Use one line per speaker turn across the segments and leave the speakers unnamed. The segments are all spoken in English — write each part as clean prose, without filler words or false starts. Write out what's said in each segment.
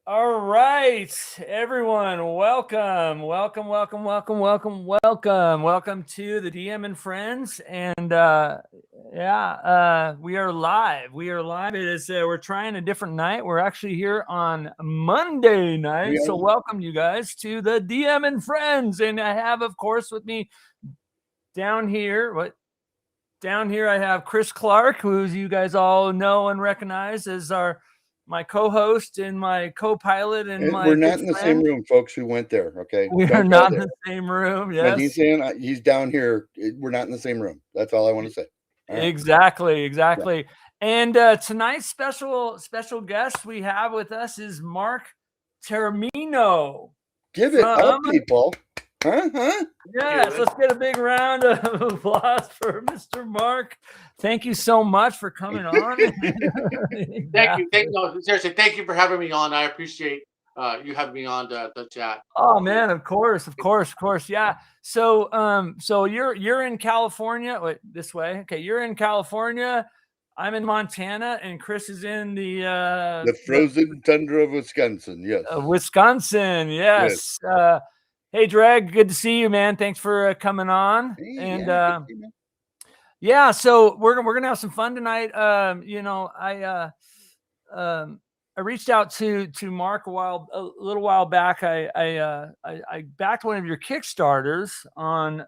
All right, everyone, welcome to the DM and Friends, and we are live. It is we're trying a different night. We're actually here on Monday night, so welcome you guys to the DM and Friends, and I have, of course, with me down here. Down here, I have Chris Clark, who you guys all know and recognize as my co-host and my co-pilot and my
we're not in the same room, folks who went there. Okay,
we are not in the same room. Yes,
when he's saying he's down here, we're not in the same room. That's all I want to say.
Exactly. Yeah. And tonight's special guest we have with us is Mark Taormino.
Give it up, people.
Yes, let's get a big round of applause for Mr. Mark. Thank you so much for coming on.
Thank you. Seriously, thank you for having me on. I appreciate you having me on the chat.
Oh man, of course. Yeah. So you're in California. Wait, this way. Okay, you're in California. I'm in Montana, and Chris is in the
frozen tundra of Wisconsin. Yes.
Wisconsin. Yes. Hey, Dreg, good to see you, man. Thanks for coming on.
Hey,
and
so
we're gonna have some fun tonight. I reached out to Mark a little while back. I backed one of your Kickstarters on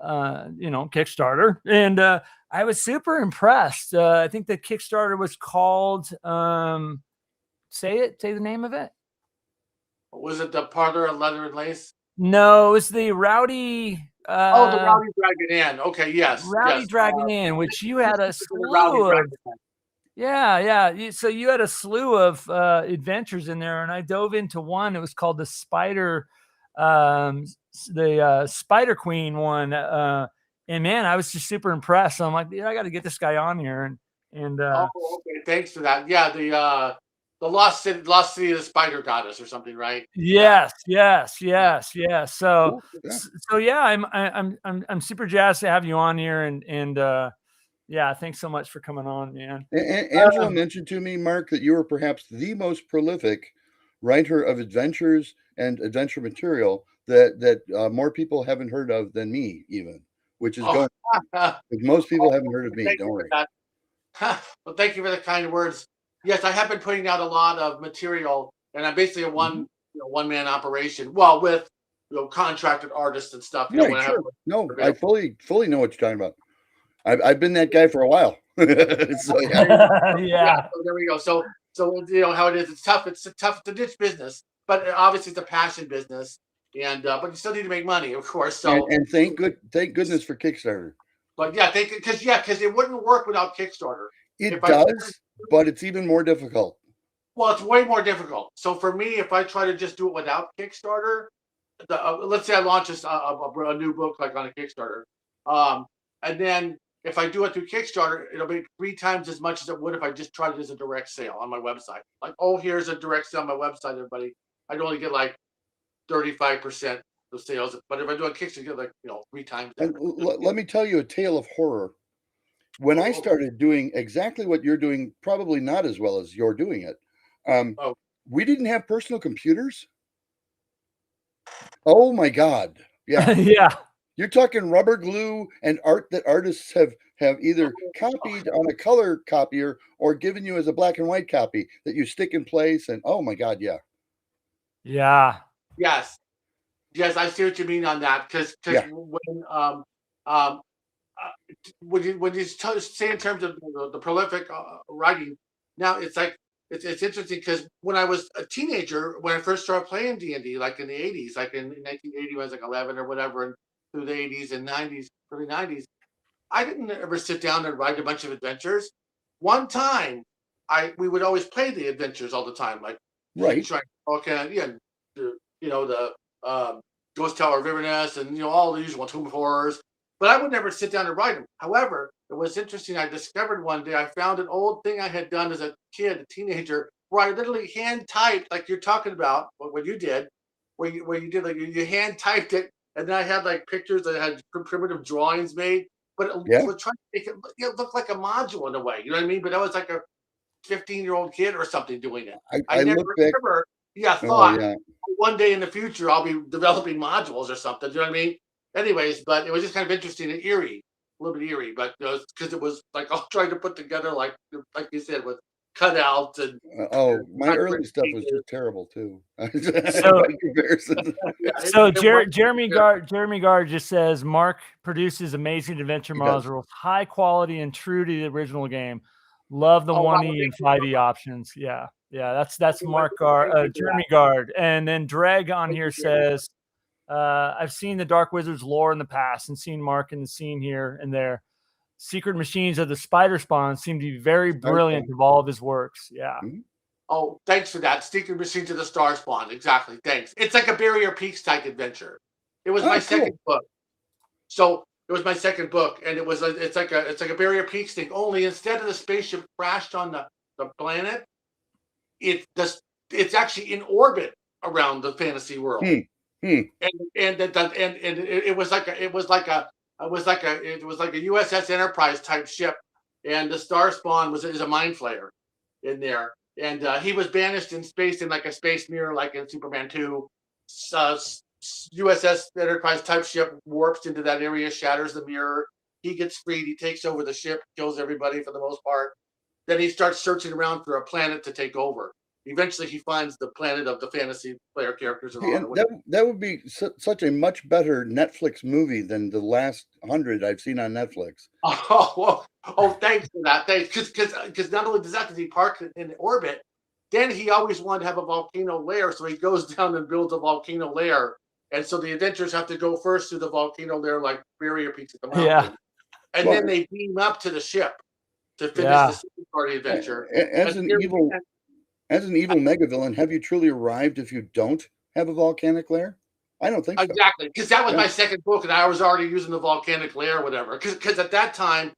Kickstarter, and I was super impressed. I think the Kickstarter was called say the name of it.
Was it the Parlor of Leather and Lace?
No, it was the Rowdy.
The Rowdy Dragon Inn. Okay, yes.
Rowdy Dragon Inn, which you had a slew of. Yeah. So you had a slew of adventures in there, and I dove into one. It was called the Spider Queen one. And man, I was just super impressed. So I'm like, I got to get this guy on here. And
okay. Thanks for that. Yeah, the Lost City of the Spider Goddess or something, right?
Yes. So yeah, I'm super jazzed to have you on here, and yeah, thanks so much for coming on, man.
Angelo mentioned to me, Mark, that you were perhaps the most prolific writer of adventures and adventure material that more people haven't heard of than me, even, which is going. Most people haven't heard of me. Don't worry.
Well, thank you for the kind words. Yes, I have been putting out a lot of material, and I'm basically a one-man operation. Well, with contracted artists and stuff.
Sure. I fully know what you're talking about. I've been that guy for a while.
So,
yeah. So there we go. So how it is. It's tough. It's a niche business, but obviously it's a passion business, and but you still need to make money, of course. So
and thank goodness for Kickstarter.
But yeah, because it wouldn't work without Kickstarter.
It does, but it's even more difficult.
Well, it's way more difficult. So for me, if I try to just do it without Kickstarter, let's say I launch a new book like on a Kickstarter, and then if I do it through Kickstarter, it'll be 3 times as much as it would if I just tried it as a direct sale on my website. Like, here's a direct sale on my website, everybody. I'd only get like 35% of sales, but if I do a Kickstarter, I get like 3 times.
And let me tell you a tale of horror. When I started doing exactly what you're doing, probably not as well as you're doing it, we didn't have personal computers. Oh my God! Yeah,
yeah.
You're talking rubber glue and art that artists have either copied on a color copier or given you as a black and white copy that you stick in place. And oh my God, yeah.
Yes, I see what you mean on that. Because when you say in terms of the prolific writing, now it's like it's interesting because when I was a teenager, when I first started playing D&D, like in the 80s, like in 1980 when I was like 11 or whatever, and through the 80s and 90s, early 90s, I didn't ever sit down and write a bunch of adventures. One time, we would always play the adventures all the time, like
right,
the Ghost Tower of Inverness and all the usual Tomb of Horrors. But I would never sit down and write them. However, it was interesting. I discovered one day, I found an old thing I had done as a kid, a teenager, where I literally hand typed, like you're talking about, what you did, where you did, like you hand typed it, and then I had like pictures that had primitive drawings made, but it was trying to make it look like a module in a way. You know what I mean? But that was like 15-year-old kid or something doing it.
I
never
look back.
ever
Oh,
thought
yeah.
one day in the future I'll be developing modules or something. Do you know what I mean? Anyways, but it was just kind of interesting and eerie, a little bit eerie, but because it was like all trying to put together like you said with cutouts and
My early stuff was just terrible too.
So,
by comparison.
So Jeremy Gard just says Mark produces amazing adventure modules, high quality and true to the original game. Love the 1E and 5E options. Yeah, that's Mark Gard, Jeremy Gard, and then Dreg on here says, I've seen the Dark Wizards lore in the past and seen Mark in the scene here and there. Secret Machines of the Spider Spawn seem to be very brilliant of all of his works. Yeah.
Mm-hmm.
Oh, thanks for that. Secret Machines of the Star Spawn. Exactly. Thanks. It's like a Barrier Peaks type adventure. It was my second book. So it was my second book, and it's like a Barrier Peaks thing. Only instead of the spaceship crashed on the planet, it's actually in orbit around the fantasy world. And it was like a USS Enterprise type ship, and the Star Spawn is a mind flayer in there. And he was banished in space in like a space mirror, like in Superman 2. USS Enterprise type ship warps into that area, shatters the mirror. He gets freed. He takes over the ship, kills everybody for the most part. Then he starts searching around for a planet to take over. Eventually, he finds the planet of the fantasy player characters.
That would be such a much better Netflix movie than the last 100 I've seen on Netflix.
Oh, thanks for that. Thanks, because not only does that, because he parked in orbit, then he always wanted to have a volcano lair, so he goes down and builds a volcano lair, and so the adventurers have to go first to the volcano lair, like Barrier Peaks at the mountain, and then they beam up to the ship to finish the second party adventure.
As an evil mega villain, have you truly arrived if you don't have a volcanic lair? I don't think so.
Exactly, because that was my second book, and I was already using the volcanic lair or whatever. Because at that time,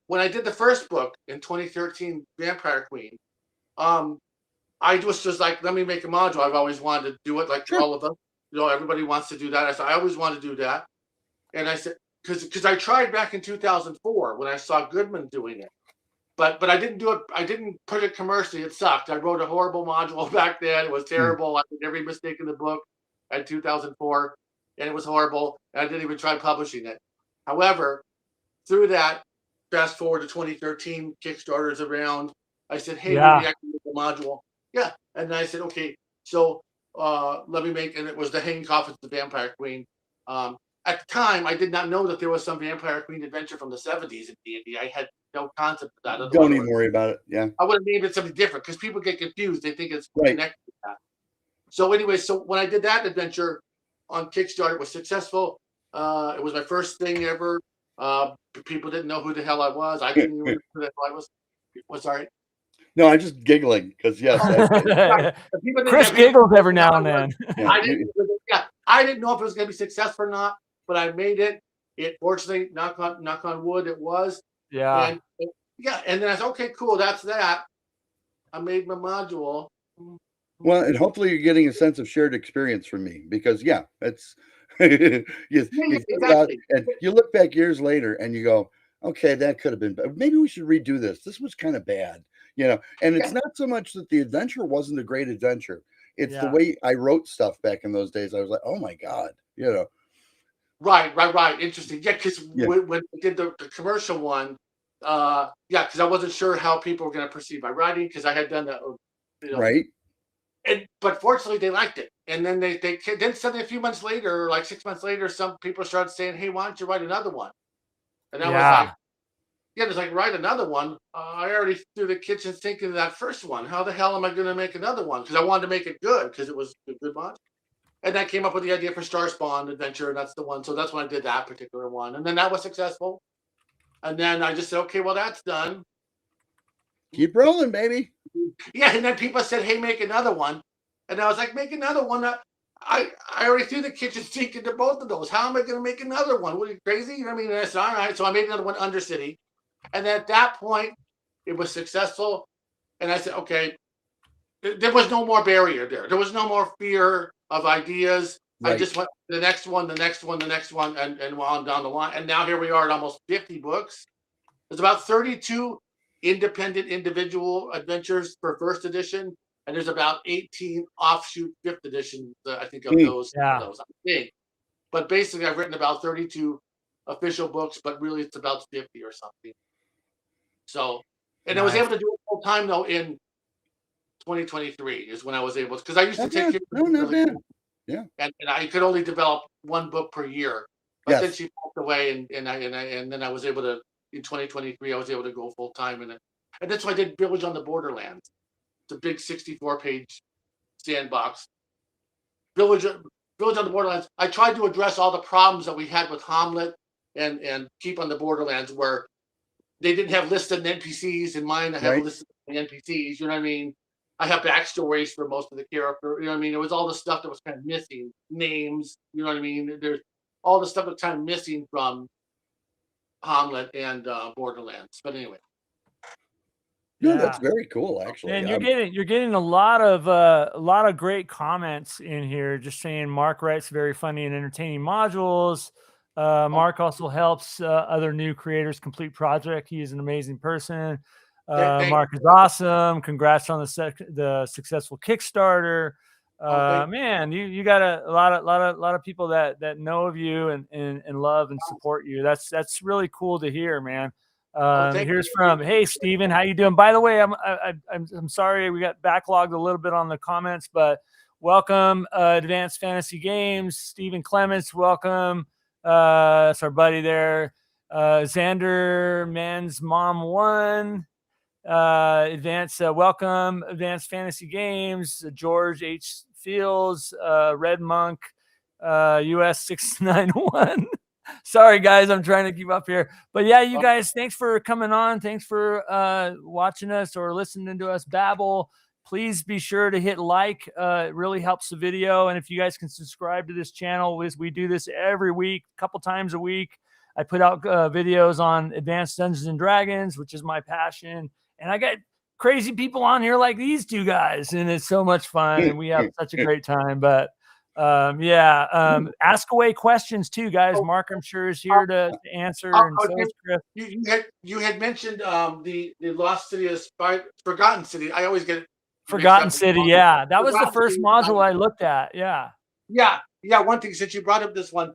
when I did the first book in 2013, Vampire Queen, I was just like, let me make a module. I've always wanted to do it, like all of us. Everybody wants to do that. I said, I always want to do that. And I said, because I tried back in 2004 when I saw Goodman doing it. But I didn't do it. I didn't put it commercially. It sucked. I wrote a horrible module back then. It was terrible. I made every mistake in the book in 2004, and it was horrible. And I didn't even try publishing it. However, through that, fast forward to 2013, Kickstarter's around. I said, hey, maybe I can make a module. Yeah. And then I said, okay, so let me make, and it was the Hanging Coffins of the Vampire Queen. At the time, I did not know that there was some Vampire Queen adventure from the 70s in D&D. I had no concept of that.
Don't even worry about it. Yeah.
I would have named it something different because people get confused. They think it's connected to that. So anyway, when I did that adventure on Kickstarter, it was successful. It was my first thing ever. People didn't know who the hell I was. I didn't even know who the hell I was. Sorry.
No, I'm just giggling because yes.
Chris giggles every now and then.
I didn't know if it was going to be successful or not, but I made it. It fortunately, knock on wood, it was.
Yeah.
And then I said, okay, cool, that's that. I made my module.
Well, and hopefully you're getting a sense of shared experience from me because it's
exactly.
and you look back years later and you go, okay, that could have been bad. Maybe we should redo this. This was kind of bad, and it's not so much that the adventure wasn't a great adventure. It's the way I wrote stuff back in those days. I was like, oh my God,
Right. Interesting. Yeah, because when we did the commercial one, because I wasn't sure how people were going to perceive my writing because I had done that,
right.
But fortunately, they liked it. And then they then suddenly a few months later, like 6 months later, some people started saying, "Hey, why don't you write another one?" And I was like, it's like write another one. I already threw the kitchen sink into that first one. How the hell am I going to make another one? Because I wanted to make it good because it was a good mod. And that came up with the idea for Star Spawn Adventure, and that's the one. So that's when I did that particular one. And then that was successful. And then I just said, okay, well, that's done.
Keep rolling, baby.
Yeah, and then people said, hey, make another one. And I was like, make another one. I already threw the kitchen sink into both of those. How am I going to make another one? What are you, crazy? You know what I mean? And I said, all right. So I made another one, Undercity. And at that point, it was successful. And I said, okay, there was no more barrier there. There was no more fear of ideas. Right. I just went to the next one, and on down the line. And now here we are at almost 50 books. There's about 32 independent individual adventures for first edition, and there's about 18 offshoot fifth editions, I think, of those.
Yeah.
I think. But basically, I've written about 32 official books, but really it's about 50 or something. So, and I was able to do it full time though in 2023 is when I was able to, because I used to take care of
not bad. Yeah.
And I could only develop one book per year. But then she passed away, and then I was able to, in 2023 I was able to go full time, and that's why I did Village on the Borderlands. It's a big 64-page sandbox. Village on the Borderlands. I tried to address all the problems that we had with Hommlet and Keep on the Borderlands, where they didn't have listed NPCs. In mine, I have listed NPCs. You know what I mean? I have backstories for most of the character. You know what I mean? It was all the stuff that was kind of missing. Names. You know what I mean? There's all the stuff that's kind of missing from Hommlet and Borderlands. But anyway.
No, that's very cool, actually.
And you're getting a lot of great comments in here. Just saying, Mark writes very funny and entertaining modules. Mark also helps other new creators complete project. He is an amazing person. Mark is awesome. Congrats on the successful Kickstarter. Man, you got a lot of people that know of you and love and support you. That's really cool to hear, man. Here's from, hey Steven, how you doing? By the way, I'm sorry we got backlogged a little bit on the comments, but welcome, Advanced Fantasy Games, Steven Clements, welcome. It's our buddy there. Xander Man's Mom 1. Welcome, Advanced Fantasy Games. George H. Fields, Red Monk, US 691. Sorry guys, I'm trying to keep up here, but yeah, you guys, thanks for coming on. Thanks for watching us or listening to us babble. Please be sure to hit like. It really helps the video. And if you guys can subscribe to this channel, we do this every week, a couple times a week. I put out videos on Advanced Dungeons and Dragons, which is my passion, and I got crazy people on here like these two guys, and it's so much fun, and we have such a great time. But ask away questions too, guys. Mark, I'm sure, is here to answer. And so is Chris.
You had mentioned the Lost City of Forgotten City. I always get it.
Forgotten City, yeah. That was the first module I looked at. Yeah.
One thing, since you brought up this one,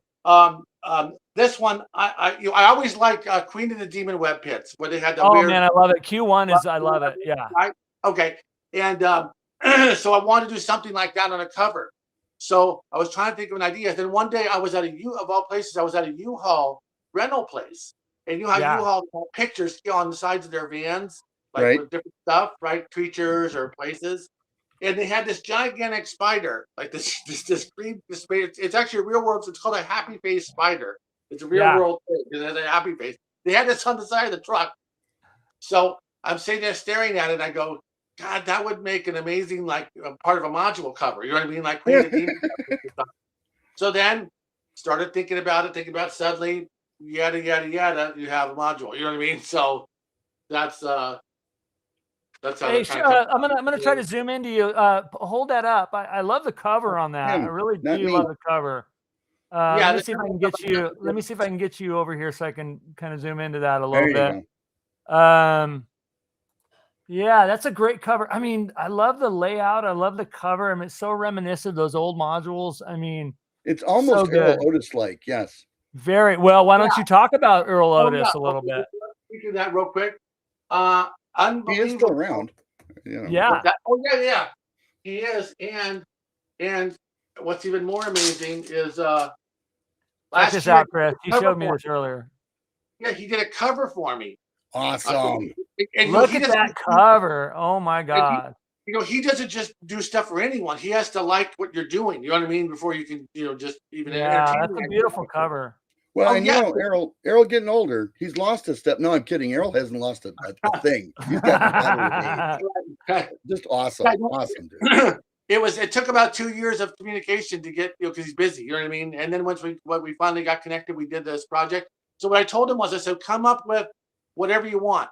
this one I always like Queen of the Demon Web Pits, where they had the weird,
man, I love it. Q1 is I love it. Yeah.
Right? Okay. And so I wanted to do something like that on a cover. So I was trying to think of an idea. Then one day I was at of all places, I was at a U-Haul rental place. And you know how U-Haul have pictures on the sides of their vans, like with different stuff, right? Creatures or places. And they had this gigantic spider, like this green spider. It's actually a real world. It's called a happy face spider. It's a real world thing. It has a happy face. They had this on the side of the truck. So I'm sitting there staring at it, and I go, God, that would make an amazing, like, part of a module cover. You know what I mean? Like Queen of the Demon. So then started thinking about it suddenly, yada, yada, yada, you have a module. You know what I mean? So that's how.
Hey, I'm gonna try to zoom into you. Hold that up. I love the cover on that. I really do love the cover. Let me see if I can get you. Let me see if I can get you over here so I can kind of zoom into that a little bit. Yeah, that's a great cover. I mean, I love the layout. I love the cover. I mean, it's so reminiscent of those old modules. I mean,
it's almost Earl Otis-like. Yes.
Very well. Why don't you talk about Earl Otis a little bit?
We do that real quick.
He is still around. You know.
Yeah.
Yeah. He is. And what's even more amazing is
check this out, Chris. He showed me this earlier.
Yeah, he did a cover for me.
Awesome.
And
look at that cover. Oh my God.
He doesn't just do stuff for anyone. He has to like what you're doing. You know what I mean? Before you can, just even entertain.
That's a beautiful cover.
Well, Errol getting older. He's lost a step. No, I'm kidding. Errol hasn't lost a thing. He's got just awesome. Awesome, dude.
It took about 2 years of communication to get, because he's busy. You know what I mean? And then once we finally got connected, we did this project. So what I told him was, I said, come up with whatever you want.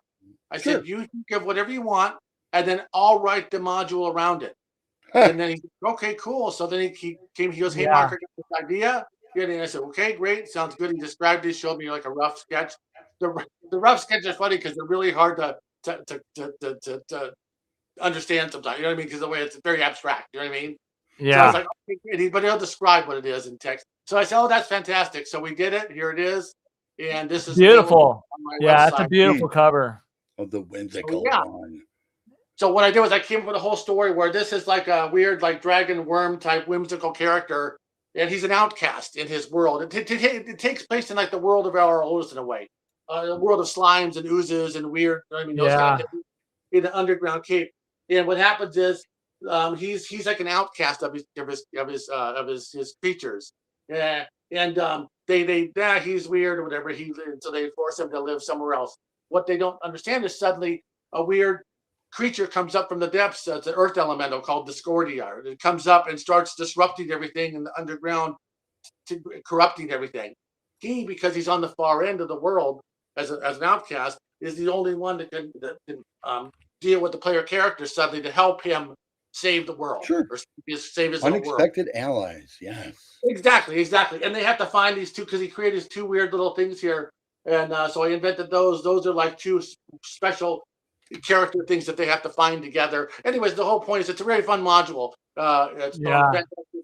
I said, you think of whatever you want, and then I'll write the module around it. And then he said, okay, cool. So then he came, he goes, hey, Mark, I got this idea. And I said, okay, great. Sounds good. He described it, showed me like a rough sketch. The rough sketch is funny because they're really hard to understand sometimes. You know what I mean? Because the way it's very abstract. You know what I mean? So I
Yeah.
was like, okay, but he'll describe what it is in text. So I said, oh, that's fantastic. So we did it. Here it is. And this is available
Beautiful.
on my
Yeah,
website.
that's a beautiful cover.
Of the whimsical one.
So what I did was I came up with a whole story where this is like a weird, like dragon worm type whimsical character, and he's an outcast in his world. It takes place in like the world of our Otis in a way, the world of slimes and oozes and weird. I mean, those kind of things in an underground cave. And what happens is he's like an outcast of his creatures. Yeah, and he's weird or whatever. So they force him to live somewhere else. What they don't understand is suddenly a weird creature comes up from the depths. It's an earth elemental called Discordia. It comes up and starts disrupting everything in the underground, corrupting everything. He, because he's on the far end of the world as an outcast, is the only one that can deal with the player character suddenly to help him save the world.
Sure.
Or save his
unexpected
own world.
Allies. Yes.
Exactly. And they have to find these two because he created these two weird little things here. And so I invented those. Those are like two special character things that they have to find together. Anyways, the whole point is it's a very fun module. It's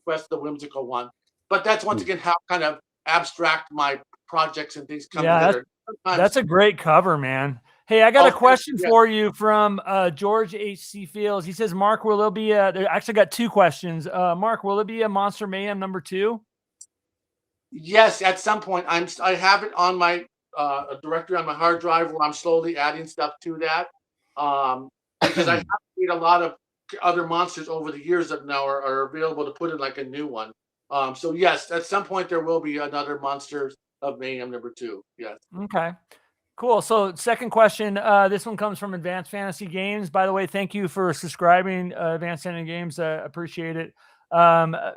Quest, the whimsical one. But that's once again how kind of abstract my projects and things come together.
That's a great cover, man. Hey, I got a question for you from George H.C. Fields. He says, Mark, will there be they actually got two questions. Mark, will there be a Monster Mayhem #2?
Yes, at some point. I have it on my directory on my hard drive where I'm slowly adding stuff to that. Because I have made a lot of other monsters over the years that now are available to put in like a new one. So yes, at some point there will be another Monsters of Mayhem #2. Yes.
Okay. Cool. So second question, this one comes from Advanced Fantasy Games. By the way, thank you for subscribing, Advanced Fantasy Games. Appreciate it.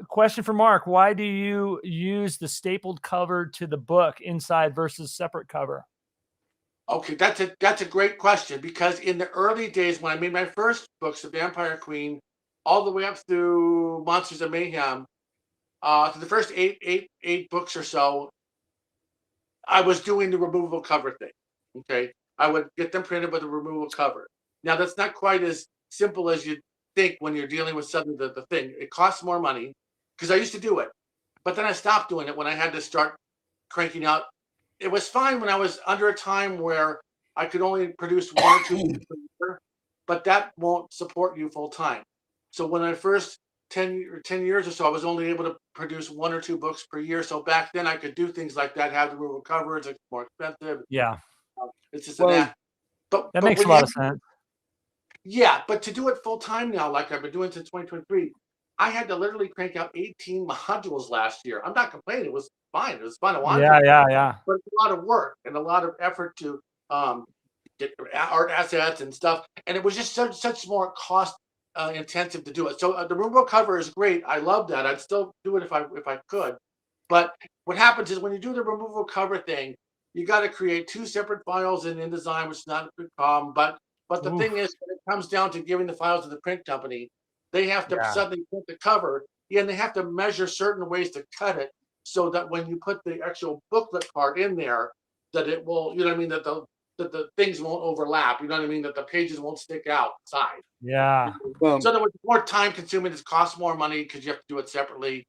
Question for Mark. Why do you use the stapled cover to the book inside versus separate cover?
Okay, that's a great question because in the early days when I made my first books, The Vampire Queen, all the way up through Monsters of Mayhem, to the first eight books or so, I was doing the removable cover thing. Okay, I would get them printed with a removable cover. Now that's not quite as simple as you think when you're dealing with something the thing. It costs more money because I used to do it, but then I stopped doing it when I had to start cranking out. It was fine when I was under a time where I could only produce 1 or 2 books per year, but that won't support you full time. So when I first 10 years or so, I was only able to produce 1 or 2 books per year. So back then I could do things like that, have the removable covers, it's more expensive.
Yeah.
It's just that.
But makes a lot of sense.
Yeah, but to do it full time now, like I've been doing since 2023, I had to literally crank out 18 modules last year. I'm not complaining. It was fine. It was fun to watch.
Yeah.
But it's a lot of work and a lot of effort to get art assets and stuff. And it was just such more cost intensive to do it. So the removable cover is great. I love that. I'd still do it if I could. But what happens is when you do the removable cover thing, you got to create 2 separate files in InDesign, which is not a big problem. But the thing is, when it comes down to giving the files to the print company, they have to suddenly print the cover, and they have to measure certain ways to cut it so that when you put the actual booklet part in there, that it will, you know what I mean, that the things won't overlap. You know what I mean, that the pages won't stick outside.
Yeah.
So that was more time consuming. It costs more money because you have to do it separately.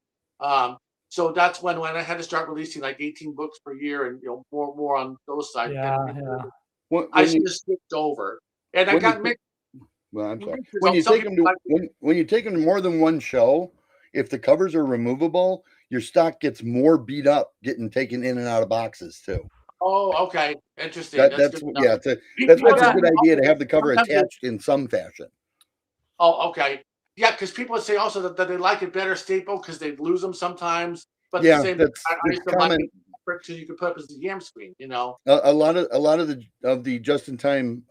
So that's when I had to start releasing like 18 books per year and more on those sides. I just switched over, and I got mixed.
Well, I'm sorry. When you take them to more than one show, if the covers are removable, your stock gets more beat up getting taken in and out of boxes too.
Oh, okay, interesting.
That's a good idea to have the cover attached in some fashion.
Oh, okay. Yeah, because people would say also that they like it better staple because they lose them sometimes. But
yeah,
the same,
that's common.
So you could put up as a YAM screen,
A lot of the just-in-time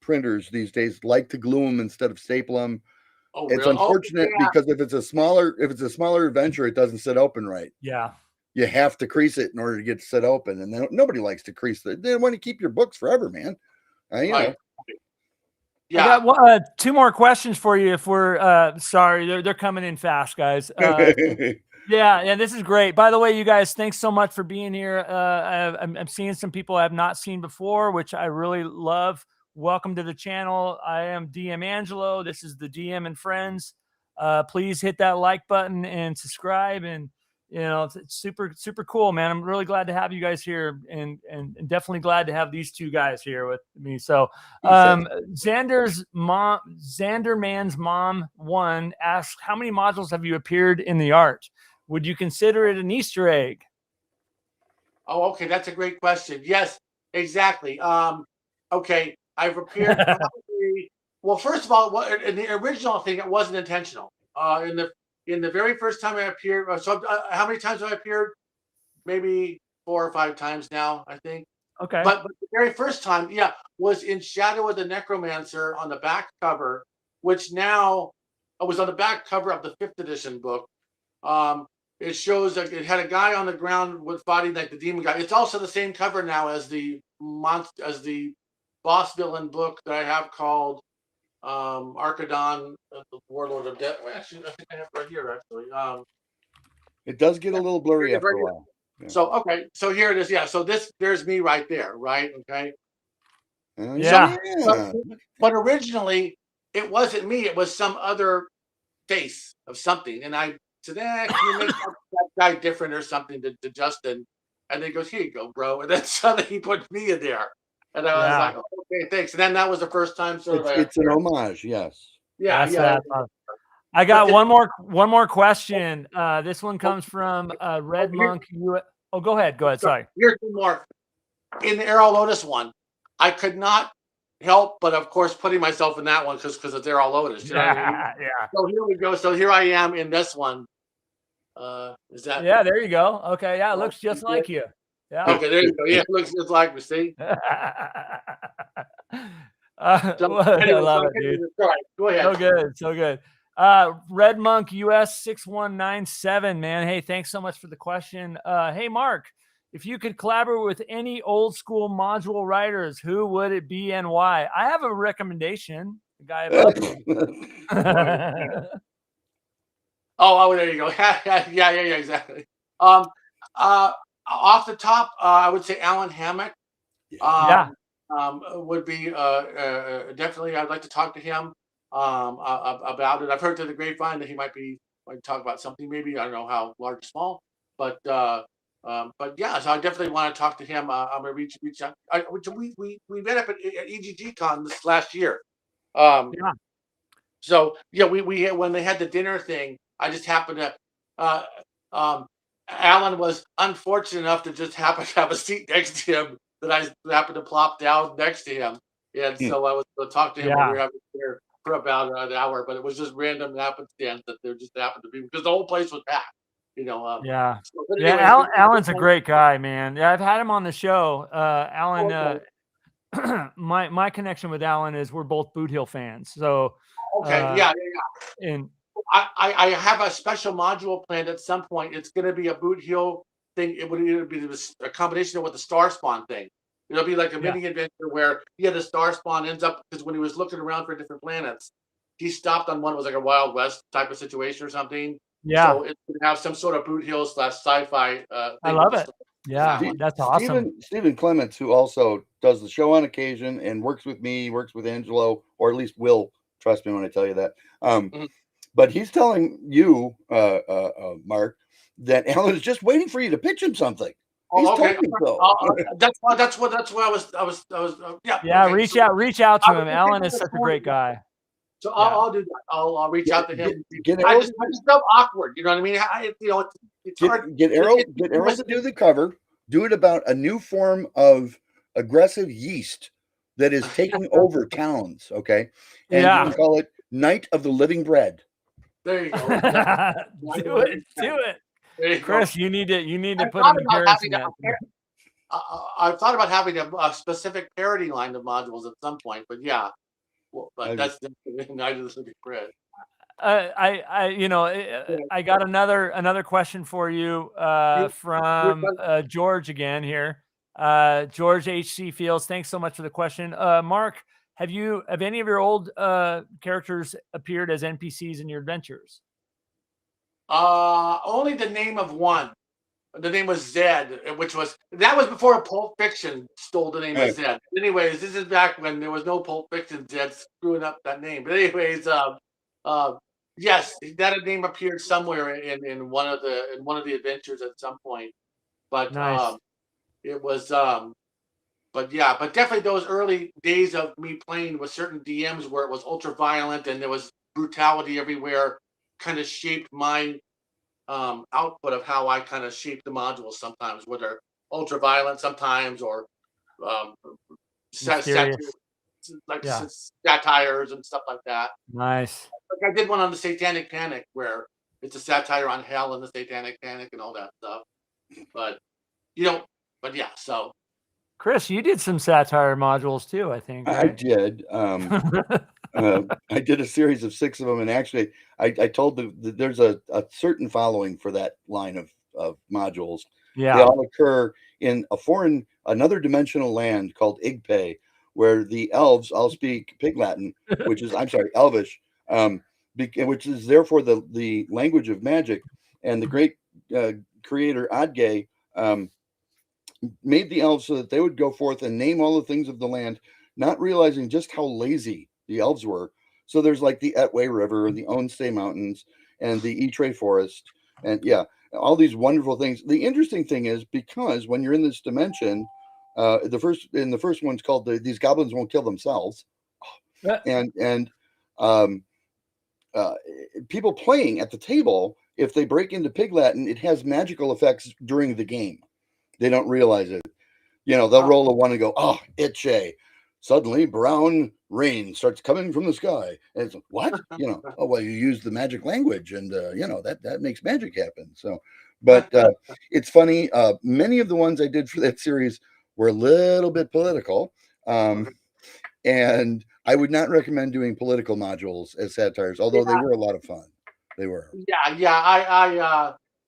printers these days like to glue them instead of staple them.
Oh,
it's
really?
unfortunate because if it's a smaller adventure, it doesn't sit open right.
Yeah,
you have to crease it in order to get it set open, and then nobody likes to crease it. They want to keep your books forever, man. You know.
Yeah. I got 2 more questions for you. If we're sorry, they're coming in fast, guys. Yeah, this is great. By the way, you guys, thanks so much for being here. I'm seeing some people I have not seen before, which I really love. welcome to the channel. I am DM Angelo. This is the DM and Friends. Please hit that like button and subscribe. And it's super, super cool, man. I'm really glad to have you guys here, and definitely glad to have these two guys here with me. So, Xanderman's mom 1 asks, how many modules have you appeared in the art? Would you consider it an Easter egg?
Oh, okay, that's a great question. Yes, exactly. Okay, I've appeared probably. Well, first of all, in the original thing, it wasn't intentional. In the very first time I appeared, how many times have I appeared? Maybe 4 or 5 times now, I think.
Okay.
But the very first time, yeah, was in Shadow of the Necromancer on the back cover, which now was on the back cover of the 5th edition book. It shows that it had a guy on the ground with fighting like the demon guy. It's also the same cover now as the boss villain book that I have called Archidon, the Warlord of Death. Well, actually, I think I have it right here. Actually,
it does get a little blurry after a while.
Yeah. So okay, so here it is. Yeah, so there's me right there, right? Okay.
Yeah.
But originally, it wasn't me. It was some other face of something, and I said, "Can you make that guy different or something to Justin?" And then he goes, "Here you go, bro." And then suddenly he put me in there, and I was like, oh, "Okay, thanks." And then that was the first time.
It's an homage, yes.
Yeah,
That's awesome. I got one more question. This one comes from Red Monk. Oh, go ahead. Sorry.
Here's one more. In the Arrow Lotus one, I could not help but, of course, putting myself in that one because it's Arrow Lotus. You know what I mean?
Yeah.
So here we go. So here I am in this one. Is that?
Yeah, there you go. Okay, yeah, it looks just like you. Yeah.
Okay, there you go. Yeah, it looks just like me. See?
I love it, dude.
All right, go ahead.
So good. Red Monk US 6197, man. Hey, thanks so much for the question. Hey, Mark, if you could collaborate with any old school module writers, who would it be and why? I have a recommendation. The guy above you.
Oh, there you go. Yeah, exactly. Off the top, I would say Alan Hammock. Would be definitely. I'd like to talk to him about it. I've heard through the grapevine that he might talk about something. Maybe I don't know how large or small, but yeah. So I definitely want to talk to him. I'm gonna reach out. We met up at EGG Con this last year. So yeah, we when they had the dinner thing, I just happened to. Alan was unfortunate enough to just happen to have a seat next to him that I happened to plop down next to him, and so I was going to talk to him when we were having dinner for about an hour. But it was just random happenstance that there just happened to be because the whole place was packed.
Alan's a great guy, man. Yeah, I've had him on the show. Alan, my connection with Alan is we're both Boot Hill fans. So and
I have a special module planned at some point. It's going to be a Boot Hill thing. It would either be a combination with the Star Spawn thing. It'll be like a mini adventure where the Star Spawn ends up, because when he was looking around for different planets, he stopped on one. It was like a Wild West type of situation or something. Yeah. So it's going to have some sort of Boot Hill / sci-fi.
I love it. Yeah, that's awesome.
Stephen Clements, who also does the show on occasion and works with me, works with Angelo, or at least will. Trust me when I tell you that. But he's telling you, Mark, that Alan is just waiting for you to pitch him something. He's
okay. That's why I was.
Yeah. Okay. Reach out to him. Alan is such a great guy.
So I'll do that. I'll reach out to him. I just felt awkward. You know what I mean? It's hard.
Get Errol to do the cover. Do it about a new form of aggressive yeast that is taking over towns. Okay, and you can call it Night of the Living Bread.
There you go.
Do it. Chris, you need to put in comparison.
I thought about having a specific parody line of modules at some point, but that's Night of the Living Bread.
I got another question for you from George again here. George HC Fields, thanks so much for the question. Mark, have any of your old characters appeared as NPCs in your adventures?
Only the name of one. the name was Zed, that was before Pulp Fiction stole the name of Zed. Anyways, this is back when there was no Pulp Fiction Zed screwing up that name. But anyways, yes, that name appeared somewhere in one of the adventures at some point. But
nice.
it was but definitely those early days of me playing with certain DMs where it was ultra violent and there was brutality everywhere kind of shaped my output of how I kind of shape the modules sometimes, whether ultra violent sometimes or satires and stuff like that.
Nice.
Like I did one on the Satanic Panic where it's a satire on hell and the Satanic Panic and all that stuff. But so.
Chris, you did some satire modules too, I think. Right?
I did. I did a series of 6 of them, and actually, I told there's a certain following for that line of modules.
Yeah,
they all occur in another dimensional land called Igpe, where the elves all speak Pig Latin, which is Elvish, which is therefore the language of magic. And the great creator Adge made the elves so that they would go forth and name all the things of the land, not realizing just how lazy the elves were. So there's like the Etway River and the Onstay Mountains and the Ytre Forest, and all these wonderful things. The interesting thing is, because when you're in this dimension, the first one's called These Goblins Won't Kill Themselves, and people playing at the table, if they break into Pig Latin, it has magical effects during the game. They don't realize it. They'll roll a 1 and go, oh, itche. Suddenly, brown rain starts coming from the sky. And it's what? Oh, well, you use the magic language, and that makes magic happen. So, but it's funny. Many of the ones I did for that series were a little bit political, and I would not recommend doing political modules as satires, although they were a lot of fun. They were.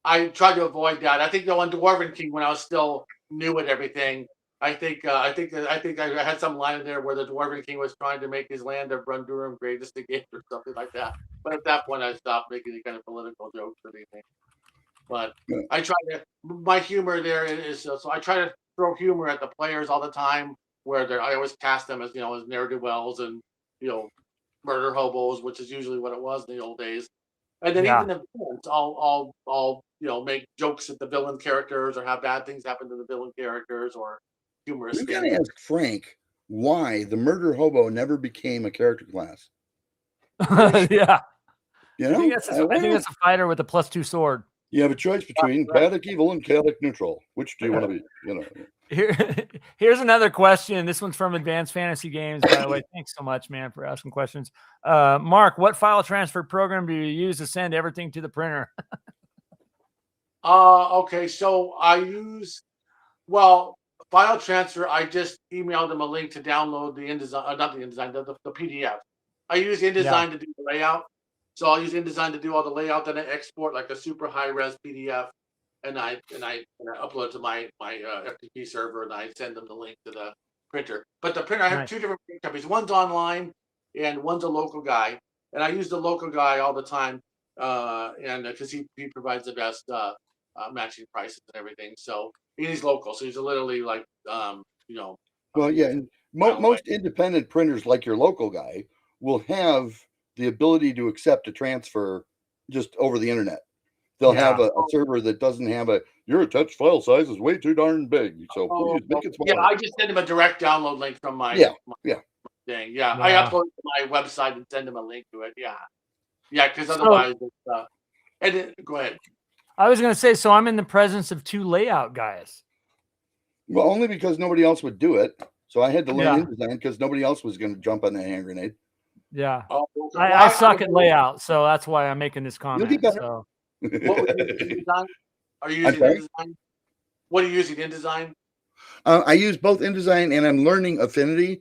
I tried to avoid that. I think on Dwarven King, when I was still new at everything, I think I had some line in there where the Dwarven King was trying to make his land of Brundurum greatest again or something like that. But at that point, I stopped making any kind of political jokes or anything. But I try to. My humor there is so I try to throw humor at the players all the time. Where I always cast them as as ne'er-do-wells and murder hobos, which is usually what it was in the old days. And then even the villains, I'll make jokes at the villain characters or have bad things happen to the villain characters or humorous.
We've got to ask Frank why the murder hobo never became a character class.
Yeah,
I
think that's a fighter with a +2 sword.
You have a choice between chaotic evil and chaotic neutral. Which do you want to be?
Here's another question. This one's from Advanced Fantasy Games, by the way. Thanks so much, man, for asking questions. Mark, what file transfer program do you use to send everything to the printer?
Okay, so I use file transfer. I just emailed them a link to download the InDesign, not the InDesign, the PDF. I use InDesign to do the layout. So I'll use InDesign to do all the layout, then I export like a super high res PDF, and I upload it to my FTP server, and I send them the link to the printer. But the printer, I have 2 different print companies. One's online, and one's a local guy. And I use the local guy all the time, and because he provides the best matching prices and everything. So he's local, so he's literally like
Well, yeah, and most independent printers like your local guy will have the ability to accept a transfer just over the internet. They'll have a server that doesn't have your attached file size is way too darn big, so please make it smaller.
Yeah, I just send them a direct download link from my thing. Yeah, I upload it to my website and send them a link to it. Yeah, because otherwise go ahead.
I was going to say, so I'm in the presence of 2 layout guys.
Well, only because nobody else would do it. So I had to learn InDesign because nobody else was going to jump on that hand grenade.
Yeah. I suck at layout, so that's why I'm making this comment. So.
What would you use InDesign? Are you using InDesign? What are you using InDesign?
I use both InDesign and I'm learning Affinity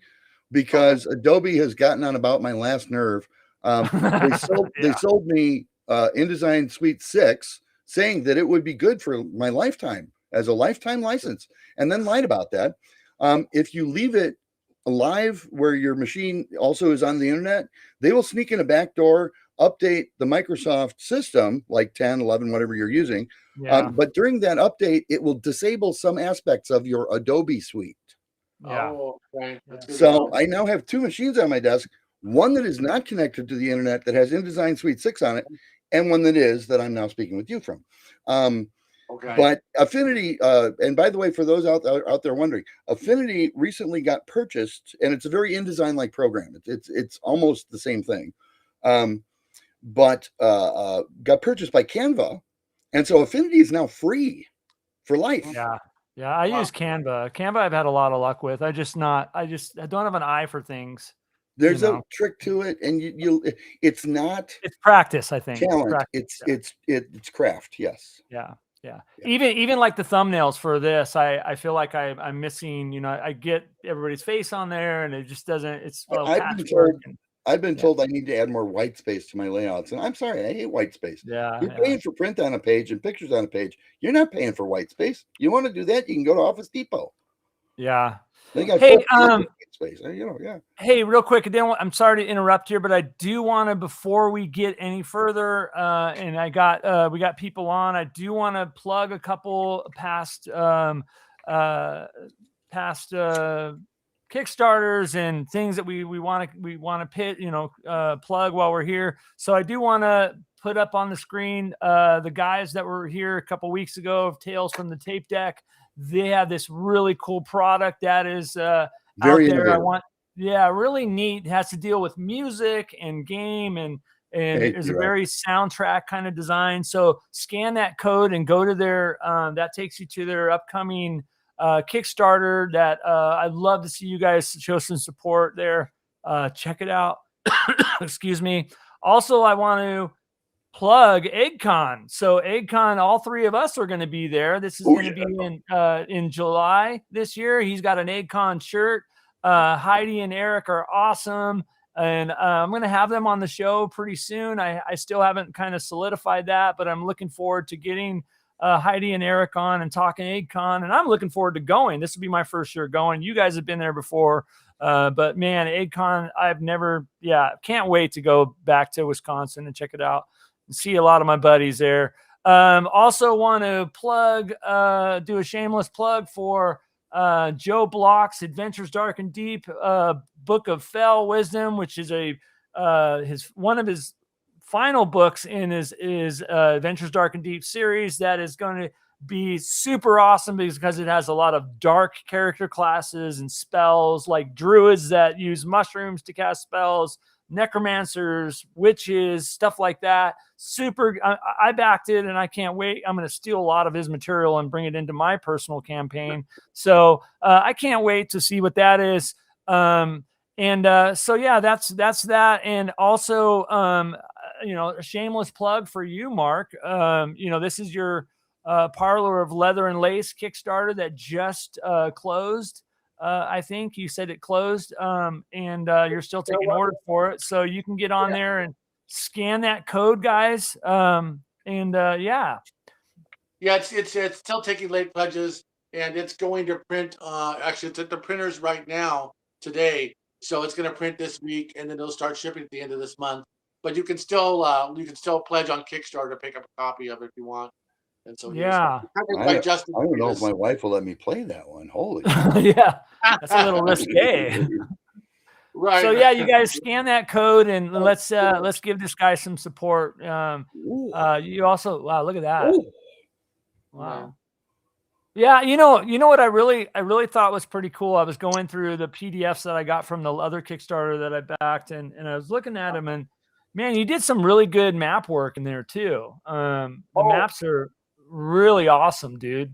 because Adobe has gotten on about my last nerve. They sold me InDesign Suite 6, saying that it would be good for my lifetime as a lifetime license, and then lied about that. If you leave it live where your machine also is on the internet, they will sneak in a back door update the Microsoft system, like 10, 11, whatever you're using.
Yeah.
But during that update, it will disable some aspects of your Adobe suite.
Yeah.
Oh, okay. That's good to
So
know.
I now have 2 machines on my desk, one that is not connected to the internet that has InDesign Suite 6 on it, and one that is, that I'm now speaking with you from.
Okay.
But Affinity, and by the way, for those out there wondering, Affinity recently got purchased, and it's a very InDesign-like program. It's almost the same thing, but got purchased by Canva, and so Affinity is now free for life.
Yeah. Yeah. I use Canva. Canva I've had a lot of luck with. I don't have an eye for things.
There's a trick to it, and it's not.
It's practice, I think.
Talent.
It's
It's craft. Yes.
Yeah. Even like the thumbnails for this, I feel like I'm missing. I get everybody's face on there, and it just doesn't. It's
I've been told I need to add more white space to my layouts, and I'm sorry, I hate white space.
Yeah,
you're paying for print on a page and pictures on a page. You're not paying for white space. You want to do that? You can go to Office Depot.
Yeah.
They got
hey,
space. Yeah.
Hey, real quick, I'm sorry to interrupt here, but I do want to, before we get any further, and we got people on, I do want to plug a couple past Kickstarters and things that we want to plug while we're here. So I do want to put up on the screen the guys that were here a couple weeks ago of Tales from the Tape Deck. They have this really cool product that is
very
out there.
innovative.
Really neat. It has to deal with music and game and is a very soundtrack kind of design. So scan that code and go to their that takes you to their upcoming Kickstarter that I'd love to see you guys show some support there. Check it out. Excuse me. Also, I want to plug EggCon. So EggCon, all three of us are going to be there. This is going to be in July this year. He's got an EggCon shirt. Heidi and Eric are awesome. And I'm going to have them on the show pretty soon. I still haven't kind of solidified that, but I'm looking forward to getting Heidi and Eric on and talking EggCon. And I'm looking forward to going. This will be my first year going. You guys have been there before. But man, EggCon, can't wait to go back to Wisconsin and check it out. See a lot of my buddies there. Also want to do a shameless plug for Joe Block's Adventures Dark and Deep, Book of Fell Wisdom, which is one of his final books in his Adventures Dark and Deep series that is going to be super awesome because it has a lot of dark character classes and spells, like druids that use mushrooms to cast spells, necromancers, witches, stuff like that. Super. I backed it and I can't wait. I'm going to steal a lot of his material and bring it into my personal campaign. So I can't wait to see what that is. So yeah, that's that. And also, a shameless plug for you, Mark. This is your Parlor of Leather and Lace Kickstarter that just closed. I think you said it closed, and you're still taking orders for it. So you can get on there and scan that code, guys. Yeah,
it's still taking late pledges, and it's going to print. Actually, it's at the printers right now today, so it's going to print this week, and then it'll start shipping at the end of this month. But you can still pledge on Kickstarter to pick up a copy of it if you want. And so
yeah,
I don't know if my wife will let me play that one. Holy,
yeah, that's a little risque.
Right.
So yeah, you guys scan that code and let's give this guy some support. You also, wow, look at that.
Ooh.
Wow. Yeah, you know what I really thought was pretty cool. I was going through the PDFs that I got from the other Kickstarter that I backed, and I was looking at them, and man, you did some really good map work in there too. The maps are really awesome, dude.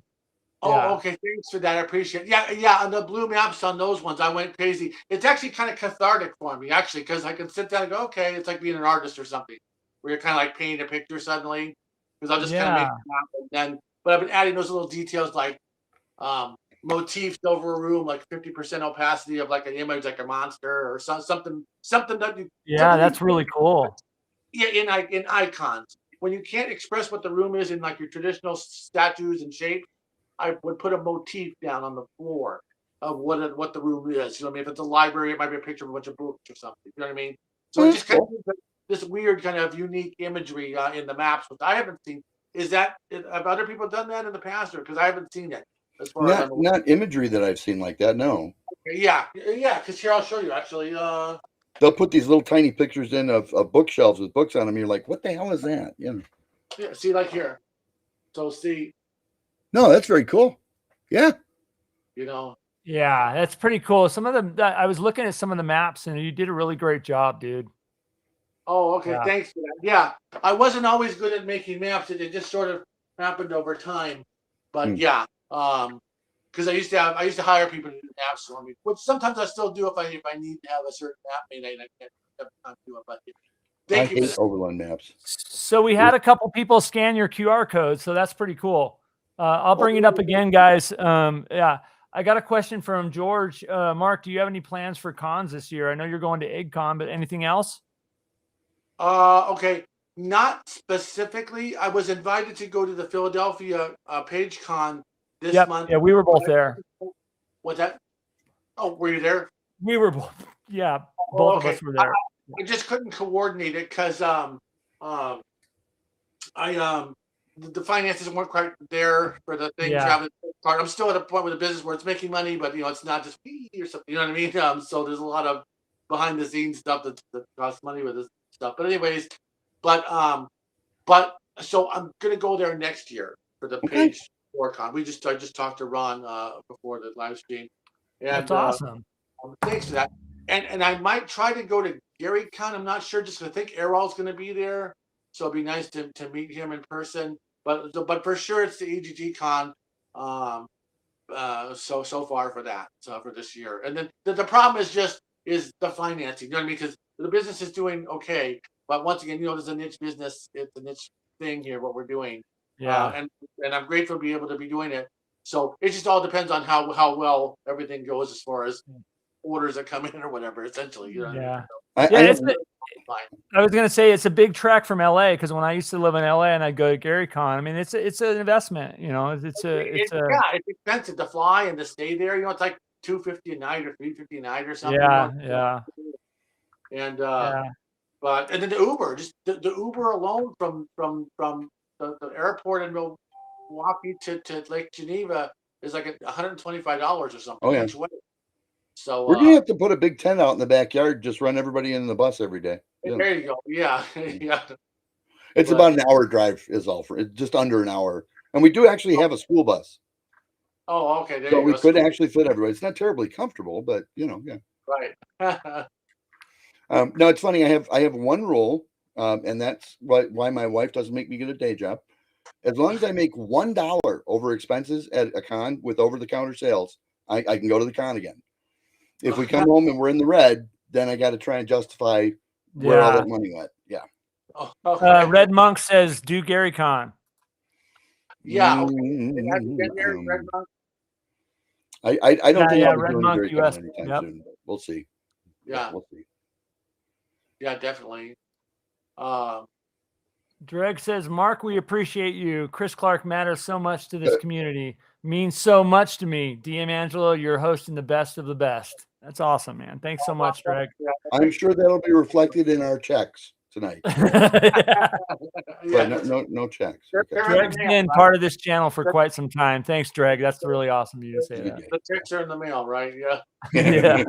Okay. Thanks for that. I appreciate it. Yeah. On the blue maps on those ones, I went crazy. It's actually kind of cathartic for me, actually, because I can sit down and go, okay, it's like being an artist or something, where you're kind of like painting a picture suddenly. Because I'll just kind of make it happen. But I've been adding those little details like motifs over a room, like 50% opacity of like an image, like a monster or something that you.
Yeah, that's really cool.
Yeah, in icons. When you can't express what the room is in like your traditional statues and shapes, I would put a motif down on the floor of what the room is. You know what I mean? If it's a library, it might be a picture of a bunch of books or something. You know what I mean? So it just kind of this weird kind of unique imagery in the maps, which I haven't seen. Have other people done that in the past, or because I haven't seen it as far as I'm aware.
Not imagery that I've seen like that. No.
Yeah. Because here I'll show you actually.
They'll put these little tiny pictures in of bookshelves with books on them. You're like, what the hell is that?
Yeah. See, like here. So see.
No, that's very cool. Yeah.
Yeah, that's pretty cool. Some of them, I was looking at some of the maps, and you did a really great job, dude.
Oh, okay. Yeah. Thanks for that. Yeah, I wasn't always good at making maps. It just sort of happened over time. But yeah, because I used to hire people to do maps for me, which sometimes I still do if I need to have a certain map made and I can't have time to do it. But
I hate overland maps.
So we had a couple people scan your QR code, so that's pretty cool. I'll bring it up again, guys. Yeah, I got a question from George. Mark, do you have any plans for cons this year? I know you're going to EggCon, but anything else?
Okay, not specifically. I was invited to go to the Philadelphia PageCon this month.
Yeah, we were both there.
What's that? Oh, were you there?
We were both. Yeah, both of us were there.
I just couldn't coordinate it because the finances weren't quite there for the thing. Traveling part. I'm still at a point with the business where it's making money, but it's not just me or something. You know what I mean? So there's a lot of behind the scenes stuff that costs money with this stuff. But anyways, but so I'm gonna go there next year for the Page Con. I just talked to Ron before the live stream. And,
that's awesome.
Thanks for that. And I might try to go to Gary Con. I'm not sure, just because I think Errol's going to be there, so it'd be nice to meet him in person. But for sure, it's the EGG Con. So far for that, for this year. And then the problem is the financing. You know what I mean? Because the business is doing okay, but once again, there's a niche business. It's a niche thing here. What we're doing.
Yeah.
And I'm grateful to be able to be doing it. So it just all depends on how well everything goes as far as orders that come in or whatever, essentially.
Yeah.
I
was going to say it's a big trek from LA, because when I used to live in LA and I'd go to Gary Con, I mean, it's an investment, it's
expensive to fly and to stay there. It's like $250 a night or $350 a night or something.
Yeah.
And but then the Uber, just the Uber alone from the airport in Milwaukee to Lake Geneva is like $125 or something each way. So
we're gonna have to put a big tent out in the backyard, just run everybody in the bus every day.
There you go. Yeah. Yeah.
It's about an hour drive is all for it, just under an hour. And we do actually have a school bus.
Oh, okay. There
so
you
we
go.
could actually fit everybody. It's not terribly comfortable, but yeah.
Right.
No, it's funny. I have one rule, and that's why my wife doesn't make me get a day job. As long as I make $1 over expenses at a con with over-the-counter sales, I can go to the con again. If we come home and we're in the red, then I got to try and justify where all that money went. Yeah.
Red Monk says, do Gary Con.
Yeah. Okay. Have you been there, Red Monk?
I don't think I'll be
Red
doing
Monk
Gary Con anytime soon. We'll see.
Yeah.
We'll see.
Yeah, definitely.
Dreg says, Mark, we appreciate you. Chris Clark matters so much to this community. Means so much to me. DM Angelo, you're hosting the best of the best. That's awesome, man. Thanks so much, Dreg.
I'm sure that'll be reflected in our checks tonight. But no checks. Okay.
Dreg's been part of this channel for quite some time. Thanks, Dreg. That's really awesome of you to say that.
The checks are in the mail, right? Yeah.
Yeah.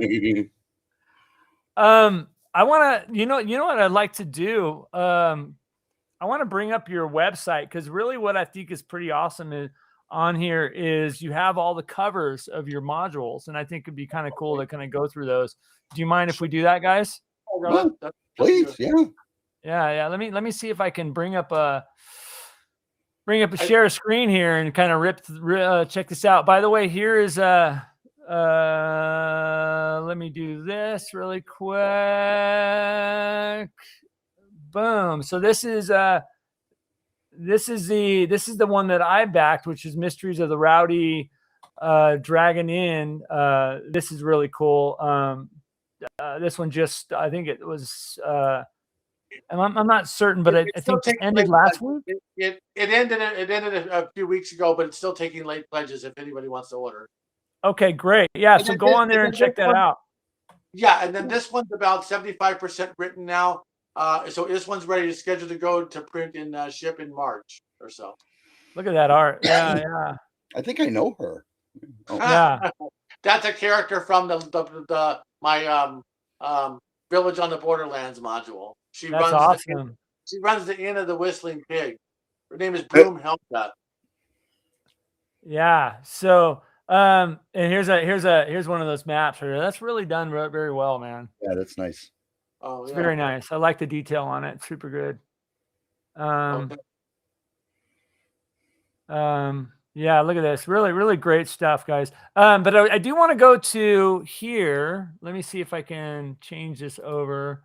I want to, you know what I'd like to do? I want to bring up your website, because really what I think is pretty awesome on here is you have all the covers of your modules, and I think it'd be kind of cool to kind of go through those. Do you mind if we do that, guys?
Please,
yeah. Let me see if I can bring up a share screen here and kind of check this out. By the way, here is let me do this really quick. Boom. So this is the one that I backed, which is Mysteries of the Rowdy Dragon Inn. This is really cool. This one I think it was I'm not certain, but I think it ended last week.
It ended a few weeks ago, but it's still taking late pledges if anybody wants to order.
Okay, great. Yeah, so go on there and check that out.
Yeah, and then this one's about 75% written now. So this one's ready to schedule to go to print and ship in March or so.
Look at that art. Yeah, yeah.
I think I know her. Oh.
Yeah.
That's a character from my Village on the Borderlands module.
That's awesome.
She runs the Inn of the Whistling Pig. Her name is Broom Helmka.
Yeah. So and here's one of those maps here. That's really done very well, man.
Yeah, that's nice.
Oh,
it's
yeah.
very nice. I like the detail on it. Super good.
Okay.
Yeah, look at this. Really, really great stuff, guys. But I do want to go to here. Let me see if I can change this over.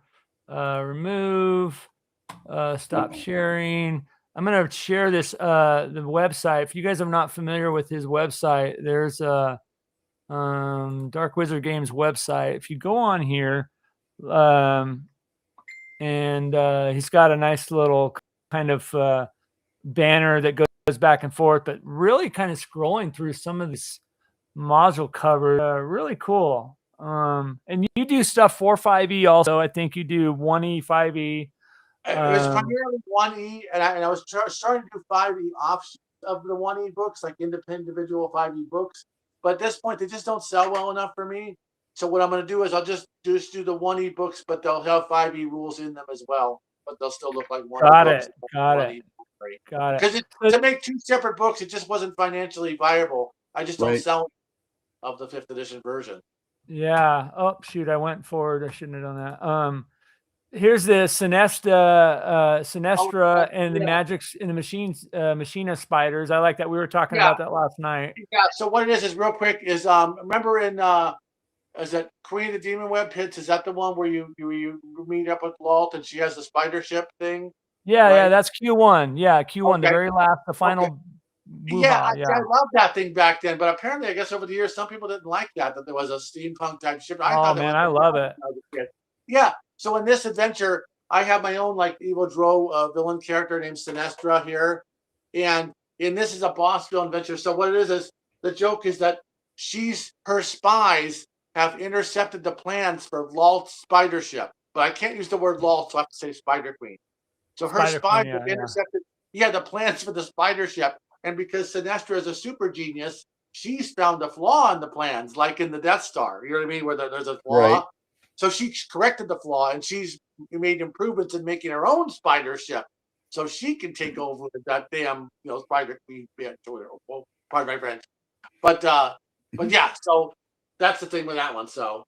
Remove, stop sharing. I'm going to share this, the website. If you guys are not familiar with his website, there's a Dark Wizard Games website. If you go on here, and he's got a nice little kind of banner that goes back and forth, but really kind of scrolling through some of this module cover. Really cool. And you do stuff for 5e also. I think you do 1e, 5e.
It was primarily 1e, and I was starting to do 5e offshoots of the 1e books, like independent individual 5e books. But at this point, they just don't sell well enough for me. So what I'm going to do is I'll just do the 1e books, but they'll have 5e rules in them as well. But they'll still look like 1e books.
Got it.
Because to make two separate books, it just wasn't financially viable. I just don't sell of the 5th edition version.
Yeah. Oh, shoot. I went forward. I shouldn't have done that. Here's the Sinestra and the Magics and the Machina spiders. I like that. We were talking about that last night.
Yeah. So what it is real quick is remember in is that Queen of the Demon Web Pits? Is that the one where you meet up with Lalt and she has the spider ship thing?
Yeah, right? Yeah, that's Q1. Yeah, Q1, okay. The very last, the final.
Okay. Yeah, I loved that thing back then, but apparently, I guess over the years, some people didn't like that there was a steampunk type ship. I
love it.
Yeah. So in this adventure, I have my own like evil drow villain character named Sinestra here, and this is a boss villain adventure. So what it is the joke is that her spies have intercepted the plans for Lalt's spider ship, but I can't use the word Lalt, so I have to say Spider Queen. So her spies have intercepted the plans for the spider ship, and because Sinestra is a super genius, she's found a flaw in the plans, like in the Death Star. You know what I mean? Where there's a flaw. Right. So she corrected the flaw, and she's made improvements in making her own spider ship, so she can take over that damn Spider Queen bitch. Well, pardon my French, but yeah. So that's the thing with that one. So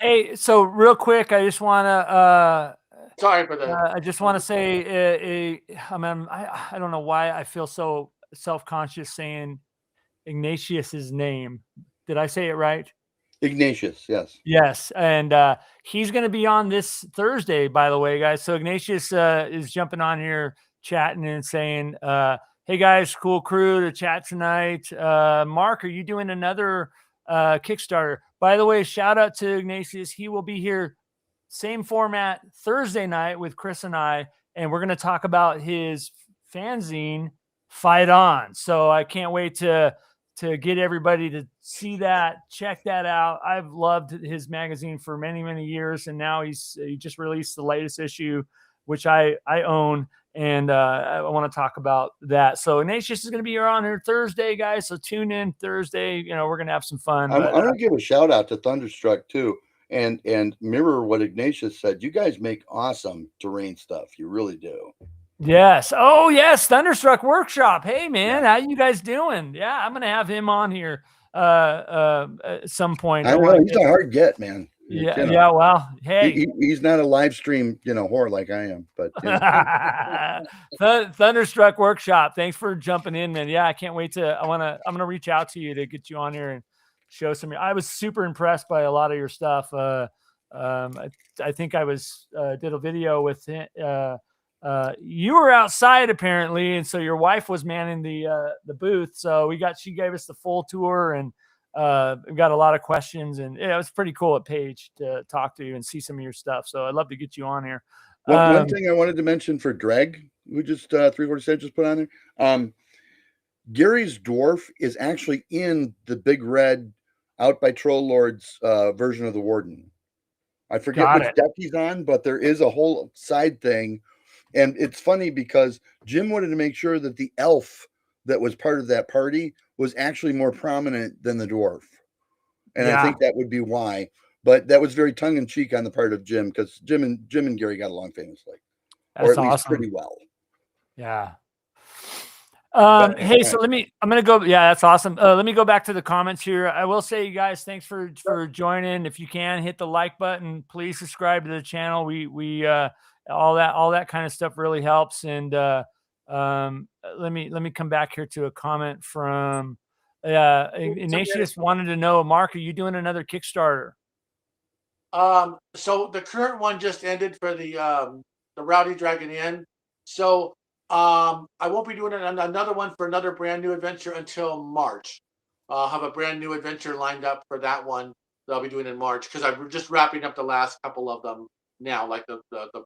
hey, so real quick, I just want to.
Sorry for that.
I just want to say, I mean, I don't know why I feel so self-conscious saying Ignatius's name. Did I say it right?
Ignatius, yes.
Yes, and he's going to be on this Thursday, by the way, guys. So Ignatius is jumping on here, chatting and saying, hey, guys, cool crew to chat tonight. Mark, are you doing another Kickstarter? By the way, shout out to Ignatius. He will be here, same format, Thursday night with Chris and I, and we're going to talk about his fanzine, Fight On. So I can't wait to get everybody to see that, check that out. I've loved his magazine for many, many years, and now he just released the latest issue, which I own, and I want to talk about that. So Ignatius is going to be here on here Thursday, guys, so tune in Thursday. We're going to have some fun.
I'm going to give a shout out to Thunderstruck too, and mirror what Ignatius said. You guys make awesome terrain stuff. You really do.
Yes. Oh, yes. Thunderstruck Workshop. Hey, man, how you guys doing? Yeah, I'm going to have him on here at some point.
I know he's a hard get, man.
Yeah. Yeah. Well, hey,
he's not a live stream, whore like I am, but
Thunderstruck Workshop. Thanks for jumping in, man. Yeah, I can't wait I'm going to reach out to you to get you on here and show some. I was super impressed by a lot of your stuff. I think I did a video with you were outside apparently, and so your wife was manning the booth. So she gave us the full tour, and we got a lot of questions, and it was pretty cool at Page to talk to you and see some of your stuff. So I'd love to get you on here.
One thing I wanted to mention for Greg, who just 347 just put on there, Gary's dwarf is actually in the Big Red Out by Troll Lords version of the Warden. I forget which deck he's on, but there is a whole side thing. And it's funny because Jim wanted to make sure that the elf that was part of that party was actually more prominent than the dwarf. And I think that would be why. But that was very tongue-in-cheek on the part of Jim, because Jim and Gary got along famously. Or at least pretty well.
Yeah. Hey, so I'm going to go. Yeah, that's awesome. Let me go back to the comments here. I will say, you guys, thanks for joining. If you can hit the like button, please subscribe to the channel. We all that kind of stuff really helps. And let me come back here to a comment from Ignatius wanted to know, Mark, are you doing another Kickstarter?
So the current one just ended for the Rowdy Dragon Inn. So I won't be doing another one for another brand new adventure until March. I'll have a brand new adventure lined up for that one that I'll be doing in March, because I'm just wrapping up the last couple of them now. Like the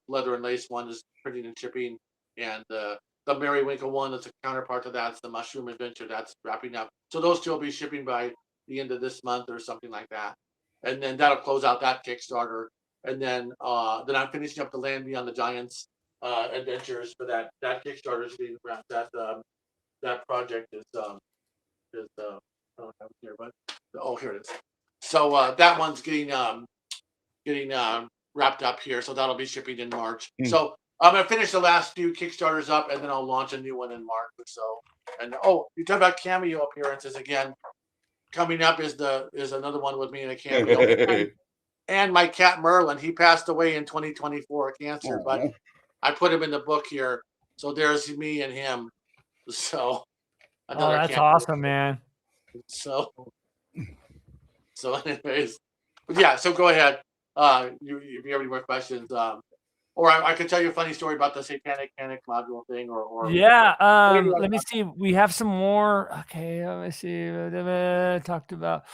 leather and lace one is printing and shipping, and the Merrywinkle one that's a counterpart to that. It's the mushroom adventure that's wrapping up. So those two will be shipping by the end of this month or something like that. And then that'll close out that Kickstarter. And then I'm finishing up the Land Beyond the Giants adventures for that Kickstarter is being wrapped. That project is I don't have it here, but here it is. So that one's getting wrapped up here. So that'll be shipping in March. So I'm gonna finish the last few Kickstarters up, and then I'll launch a new one in March or so. And you talk about cameo appearances again. Coming up is another one with me in a cameo. And my cat Merlin, he passed away in 2024 of cancer, but I put him in the book here. So there's me and him. So
that's awesome, man.
So anyways, but yeah, so go ahead. If you have any more questions, or I could tell you a funny story about the Satanic Panic module thing, or
let me see. We have some more. Okay, let me see. Talked about.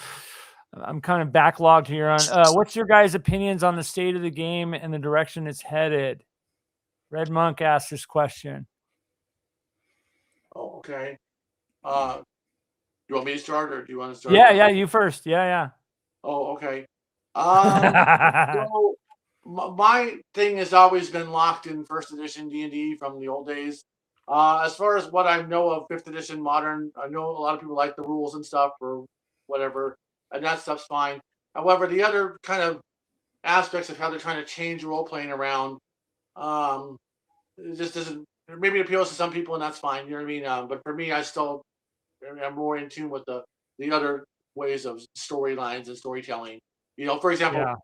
I'm kind of backlogged here on. What's your guys' opinions on the state of the game and the direction it's headed? Red Monk asked this question.
Oh, okay. You want me to start, or do you want to start?
Yeah, you first. Yeah.
Oh, okay. So my thing has always been locked in first edition D&D from the old days. As far as what I know of 5th edition modern, I know a lot of people like the rules and stuff or whatever, and that stuff's fine. However, the other kind of aspects of how they're trying to change role playing around, it just doesn't. Maybe it appeals to some people, and that's fine. You know what I mean? But for me, I'm more in tune with the other ways of storylines and storytelling. For example,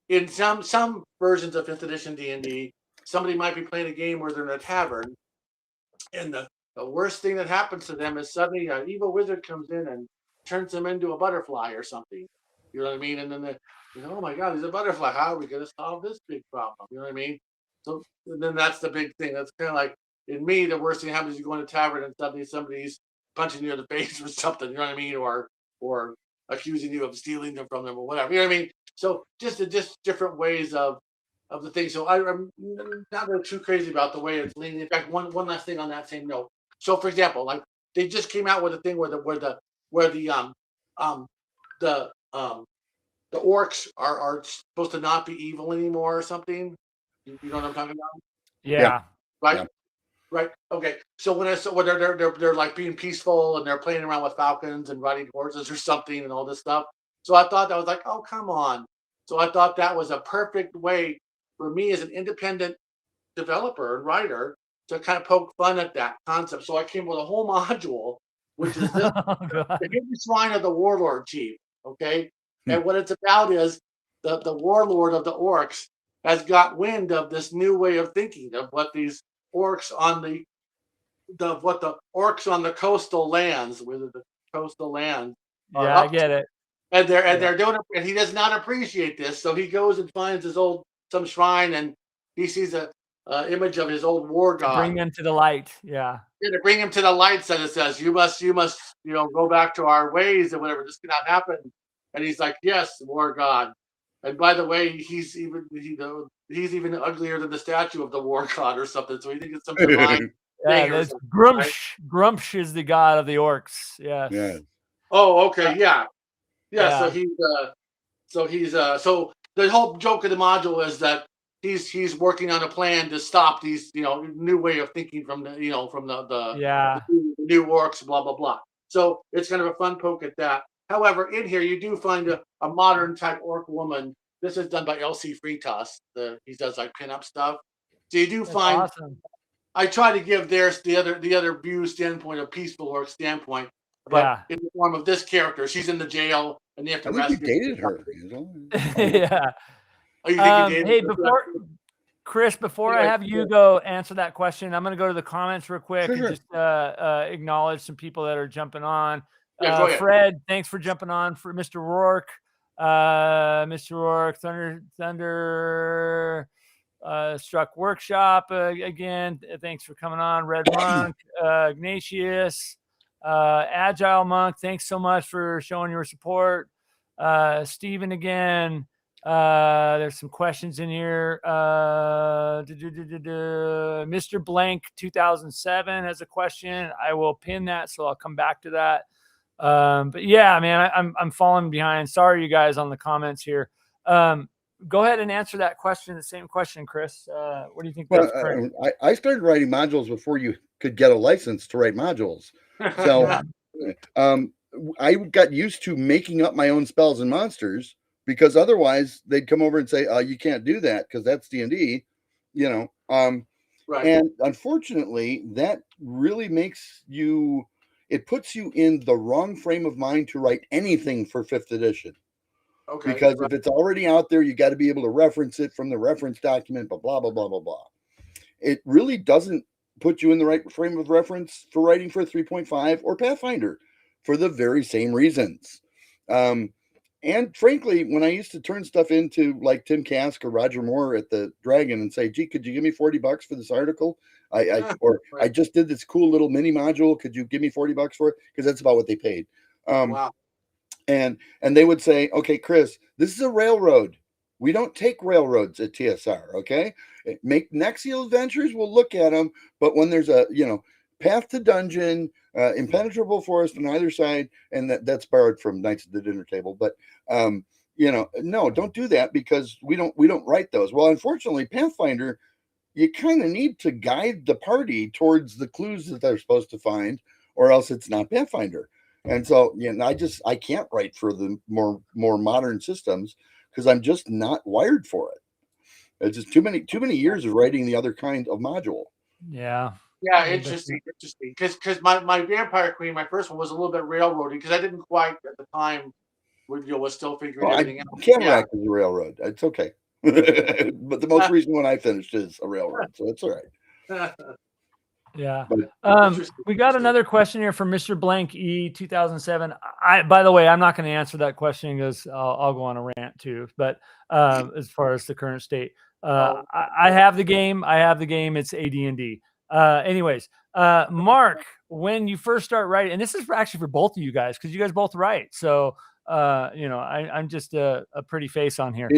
in some versions of 5th edition D&D, somebody might be playing a game where they're in a tavern, and the worst thing that happens to them is suddenly an evil wizard comes in and turns them into a butterfly or something. You know what I mean? And then oh my God, he's a butterfly. How are we going to solve this big problem? You know what I mean? So then that's the big thing. That's kind of like, in me, the worst thing happens is you go in a tavern and suddenly somebody's punching you in the face or something. You know what I mean? Or accusing you of stealing them from them or whatever. You know what I mean? So just different ways of the thing. So I'm not really too crazy about the way it's leaning. In fact, one last thing on that same note. So for example, like they just came out with a thing where the orcs are supposed to not be evil anymore or something. You know what I'm talking about?
Yeah.
Right.
Yeah.
Right. Okay. So when they're like being peaceful and they're playing around with falcons and riding horses or something and all this stuff. So I thought that was like, oh, come on. So I thought that was a perfect way for me as an independent developer and writer to kind of poke fun at that concept. So I came with a whole module, which is this, the Hidden Shrine of the Warlord Chief. Okay. And what it's about is the warlord of the orcs has got wind of this new way of thinking of what these orcs on the orcs on the coastal lands,
I get it.
And they're doing it, and he does not appreciate this. So he goes and finds some shrine, and he sees a image of his old war god.
Bring them to the light. Yeah.
To bring him to the light, so it says, you must go back to our ways and whatever. This cannot happen. And he's like, yes, war god. And by the way, he's even uglier than the statue of the war god or something. So he thinks it's some divine thing.
That's Grumsh. Right? Grumsh is the god of the orcs. Yes.
Yeah.
Oh, okay. Yeah. So the whole joke of the module is that he's working on a plan to stop these, new way of thinking from the, from the new orcs, blah blah blah. So it's kind of a fun poke at that. However, in here you do find a modern type orc woman. This is done by LC Fritas. He does like pinup stuff. So you do find.
Awesome.
I try to give theirs the other view standpoint, a peaceful orc standpoint, but in the form of this character, she's in the jail and they have to rescue.
You dated her.
Yeah.
Oh, you think you dated
hey,
her?
Chris, before I have you go answer that question, I'm going to go to the comments real quick and just acknowledge some people that are jumping on.
Yeah,
Fred, thanks for jumping on. For Mr. Rourke, Thunder Struck Workshop again. Thanks for coming on. Red Monk, Ignatius, Agile Monk. Thanks so much for showing your support. Steven again. There's some questions in here. Mr. Blank 2007 has a question. I will pin that, so I'll come back to that. But yeah, man, I'm falling behind. Sorry, you guys, on the comments here. Go ahead and answer that question. The same question, Chris. What do you think?
I started writing modules before you could get a license to write modules. So I got used to making up my own spells and monsters, because otherwise they'd come over and say, you can't do that because that's D&D, Right. And unfortunately, that really makes you, it puts you in the wrong frame of mind to write anything for 5th edition. Okay. Because if it's already out there, you got to be able to reference it from the reference document, blah, blah, blah, blah, blah, blah. It really doesn't put you in the right frame of reference for writing for 3.5 or Pathfinder for the very same reasons. And frankly, when I used to turn stuff into like Tim Kask or Roger Moore at the Dragon and say, gee, could you give me $40 for this article? I just did this cool little mini module. Could you give me $40 for it? Because that's about what they paid. Wow. And they would say, okay, Chris, this is a railroad. We don't take railroads at TSR. Okay. Make Nexial adventures. We'll look at them. But when there's a, path to dungeon, impenetrable forest on either side, and that's borrowed from Knights of the Dinner Table. But no, don't do that, because we don't write those. Well, unfortunately, Pathfinder, you kind of need to guide the party towards the clues that they're supposed to find, or else it's not Pathfinder. And so, I can't write for the more modern systems because I'm just not wired for it. It's just too many years of writing the other kind of module.
Yeah.
Yeah, interesting. Because my Vampire Queen, my first one, was a little bit railroady because I didn't quite at the time was still figuring everything out.
Cameract is a railroad. It's okay. But the most recent one I finished is a railroad, so it's all right.
Yeah. We got another question here from Mr. Blank E 2007. By the way, I'm not going to answer that question because I'll go on a rant too. But as far as the current state, I have the game. It's AD&D. Anyways, Mark, when you first start writing, and this is actually for both of you guys, because you guys both write. So, I'm just a pretty face on here.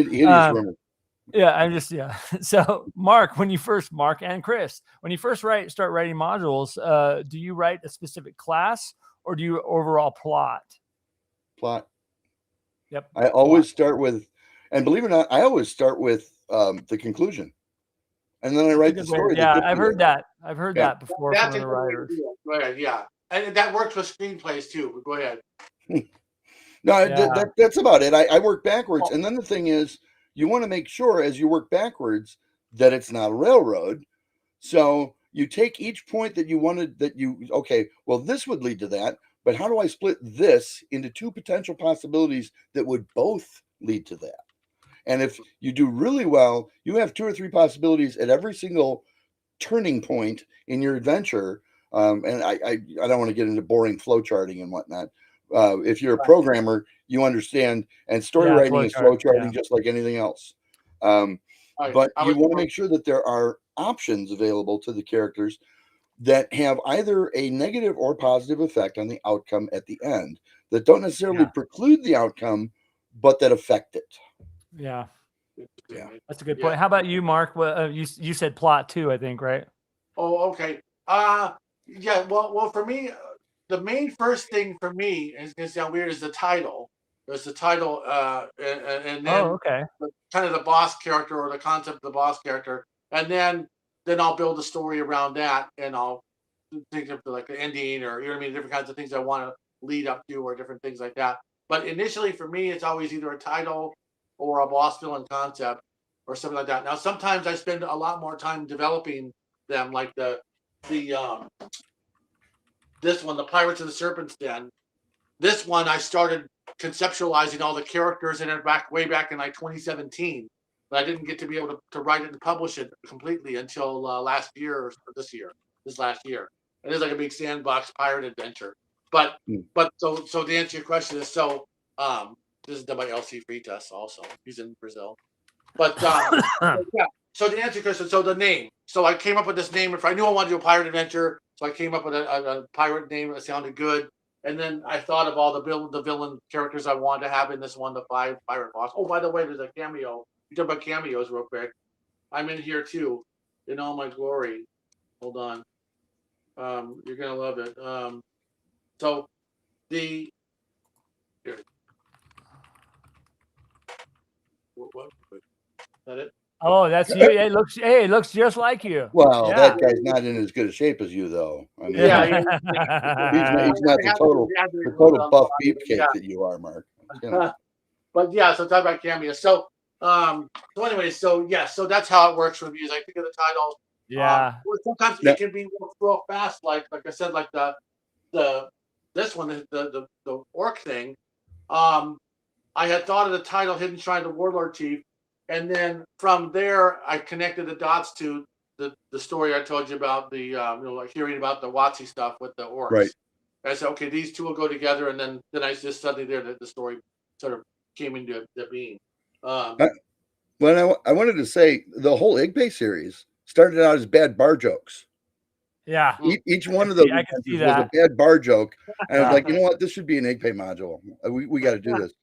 So Mark and Chris, when you first start writing modules, do you write a specific class or do you overall plot? Yep.
I always start with, and believe it or not, I always start with the conclusion. And then I write the story.
Yeah, I've heard that. I've heard that before from the writers.
Right, yeah. And that works with screenplays too, but go ahead.
No, that's about it. I work backwards. And then the thing is, you want to make sure as you work backwards that it's not a railroad. So you take each point that you wanted well, this would lead to that, but how do I split this into two potential possibilities that would both lead to that? And if you do really well, you have 2 or 3 possibilities at every single turning point in your adventure. And I don't want to get into boring flow charting and whatnot. If you're a programmer, you understand, and story writing is flow charting just like anything else. But you want to make sure that there are options available to the characters that have either a negative or positive effect on the outcome at the end, that don't necessarily preclude the outcome, but that affect it.
Yeah. That's a good point. How about you, Mark? Well, you said plot too, I think, right?
Oh, okay. Well, for me, the main first thing for me is weird is the title. There's the title, and then
okay.
kind of the boss character or the concept of the boss character, and then I'll build a story around that, and I'll think of like the ending or you know what I mean, different kinds of things I want to lead up to or different things like that. But initially, for me, it's always either a title or a boss villain concept or something like that. Now, sometimes I spend a lot more time developing them, like the this one, the Pirates of the Serpent's Den. This one I started conceptualizing all the characters in it way back in like 2017, but I didn't get to be able to write it and publish it completely until last year or this last year. It is like a big sandbox pirate adventure. But so to answer your question is this is done by LC Freitas also. He's in Brazil. But yeah. So to answer your question, so the name. So I came up with this name. If I knew I wanted to do a pirate adventure, so I came up with a pirate name that sounded good. And then I thought of all the villain characters I wanted to have in this one, the 5 pirate boss. Oh, by the way, there's a cameo. You talk about cameos real quick. I'm in here too, in all my glory. Hold on. You're gonna love it. So the here. What? Is that it?
Oh, that's you. It looks just like you.
Well,
Yeah.
that guy's not in as good a shape as you, though. I mean,
Yeah,
he's not the total buff beefcake that you are, Mark. You know.
But yeah, so talk about cameos. So anyway, so that's how it works for me. Is I think of the title.
Yeah.
Sometimes it can be real fast, like I said, like this one, the orc thing. I had thought of the title Hidden Shrine of the Warlord Chief, and then from there I connected the dots to the story I told you about, the like hearing about the WotC stuff with the orcs.
Right.
I said, okay, these two will go together, and then I just suddenly the story sort of came into being.
Well, I wanted to say the whole Igpay series started out as bad bar jokes.
Yeah.
Each one of those was a bad bar joke. And I was like, you know what? This should be an Igpay module. We got to do this.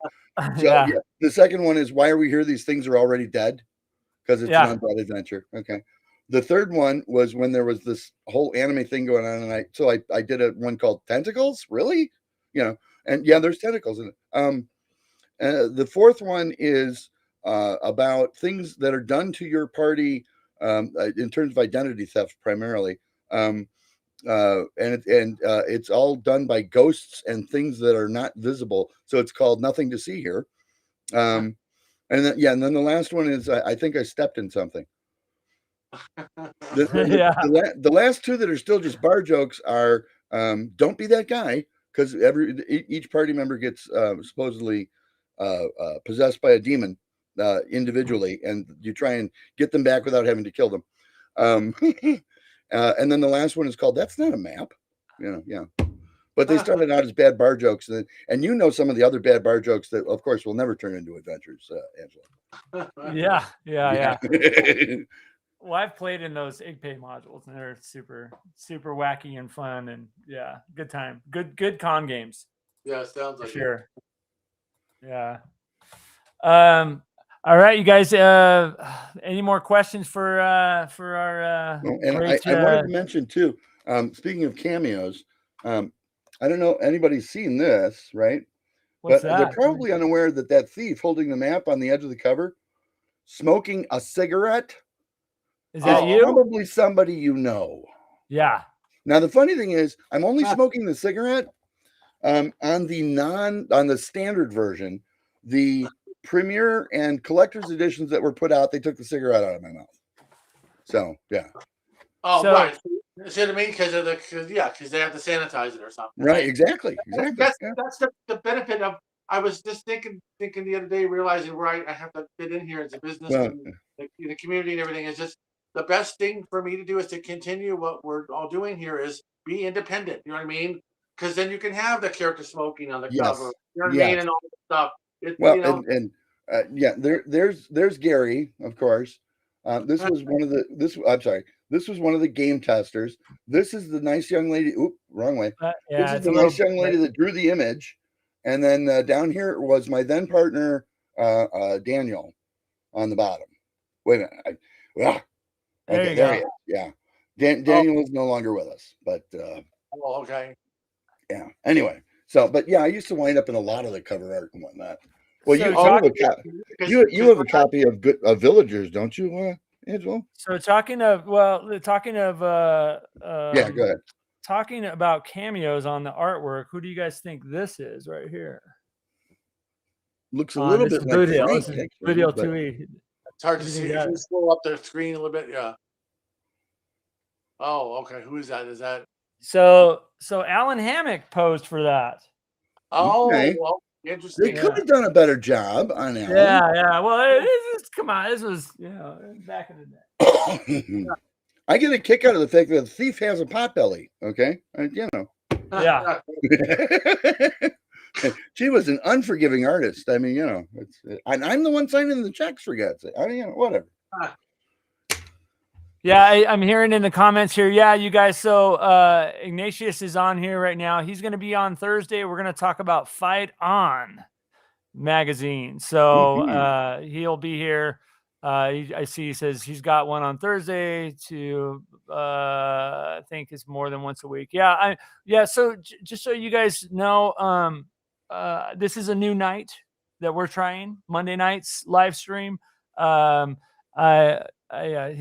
So yeah. The second one is, why are we here? These things are already dead, because it's an undead adventure. Okay. The third one was when there was this whole anime thing going on, and I did one called Tentacles. Really? You know, and yeah, there's tentacles in it. The fourth one is about things that are done to your party in terms of identity theft, primarily. It's all done by ghosts and things that are not visible. So it's called Nothing to See Here. And then the last one is I think I stepped in something. The last two that are still just bar jokes are don't be that guy, because each party member gets supposedly possessed by a demon individually, and you try and get them back without having to kill them. And then the last one is called That's Not a Map. But they started out as bad bar jokes, and some of the other bad bar jokes that, of course, will never turn into adventures, Angelo.
Yeah. Well, I've played in those Igpay modules, and they're super, super wacky and fun, and good time, good con games.
Yeah, sounds like
sure. Yeah. All right, you guys. Any more questions for our?
And I wanted to mention too. Speaking of cameos, I don't know anybody's seen this, right?
What's
but
that?
They're probably unaware that thief holding the map on the edge of the cover, smoking a cigarette.
Is that you?
Probably somebody you know.
Yeah.
Now the funny thing is, I'm only smoking the cigarette on the standard version. The Premier and collector's editions that were put out, they took the cigarette out of my mouth. So yeah.
Oh, right. See what I mean? Because they have to sanitize it or something.
Right. Exactly.
That's the benefit of. I was just thinking the other day, realizing where I have to fit in here as a business and the community and everything. Is just the best thing for me to do is to continue what we're all doing here, is be independent. You know what I mean? Because then you can have the character smoking on the cover. You know what I mean? And all that stuff.
There's Gary, of course. This was one of the This was one of the game testers. This is the nice young lady. Oop, wrong way. This is the nice young lady that drew the image. And then down here was my then partner, Daniel, on the bottom. Wait a minute. There he is. Yeah. Daniel is no longer with us, but
okay.
Yeah. Anyway, So, but yeah, I used to wind up in a lot of the cover art and whatnot. Well,
So
you
talk-
you have a copy of Villagers, don't you, Angelo?
So talking of
Yeah, go ahead.
talking about cameos on the artwork, who do you guys think this is right here?
Looks a little bit like
Hill.
Frank,
This is
actually,
Hill
but
2E.
It's hard to
What do
see.
you
If
got?
you scroll up the screen a little bit, yeah. Oh, okay. Who is that? Is that?
So Alan Hammock posed for that.
Oh,
Okay.
well,
they
interesting.
could have done a better job on Alan.
Yeah. Well, come on. This was back in the day.
I get a kick out of the fact that the thief has a pot belly. Okay, you know.
Yeah.
She was an unforgiving artist. I mean, you know, and I'm the one signing the checks, for God's sake. I mean, you know, whatever.
Yeah, I'm hearing in the comments here. Yeah, you guys. So Ignatius is on here right now. He's going to be on Thursday. We're going to talk about Fight On magazine. So he'll be here. I see he says he's got one on Thursday to I think it's more than once a week. Yeah, so just so you guys know, this is a new night that we're trying. Monday nights live stream. He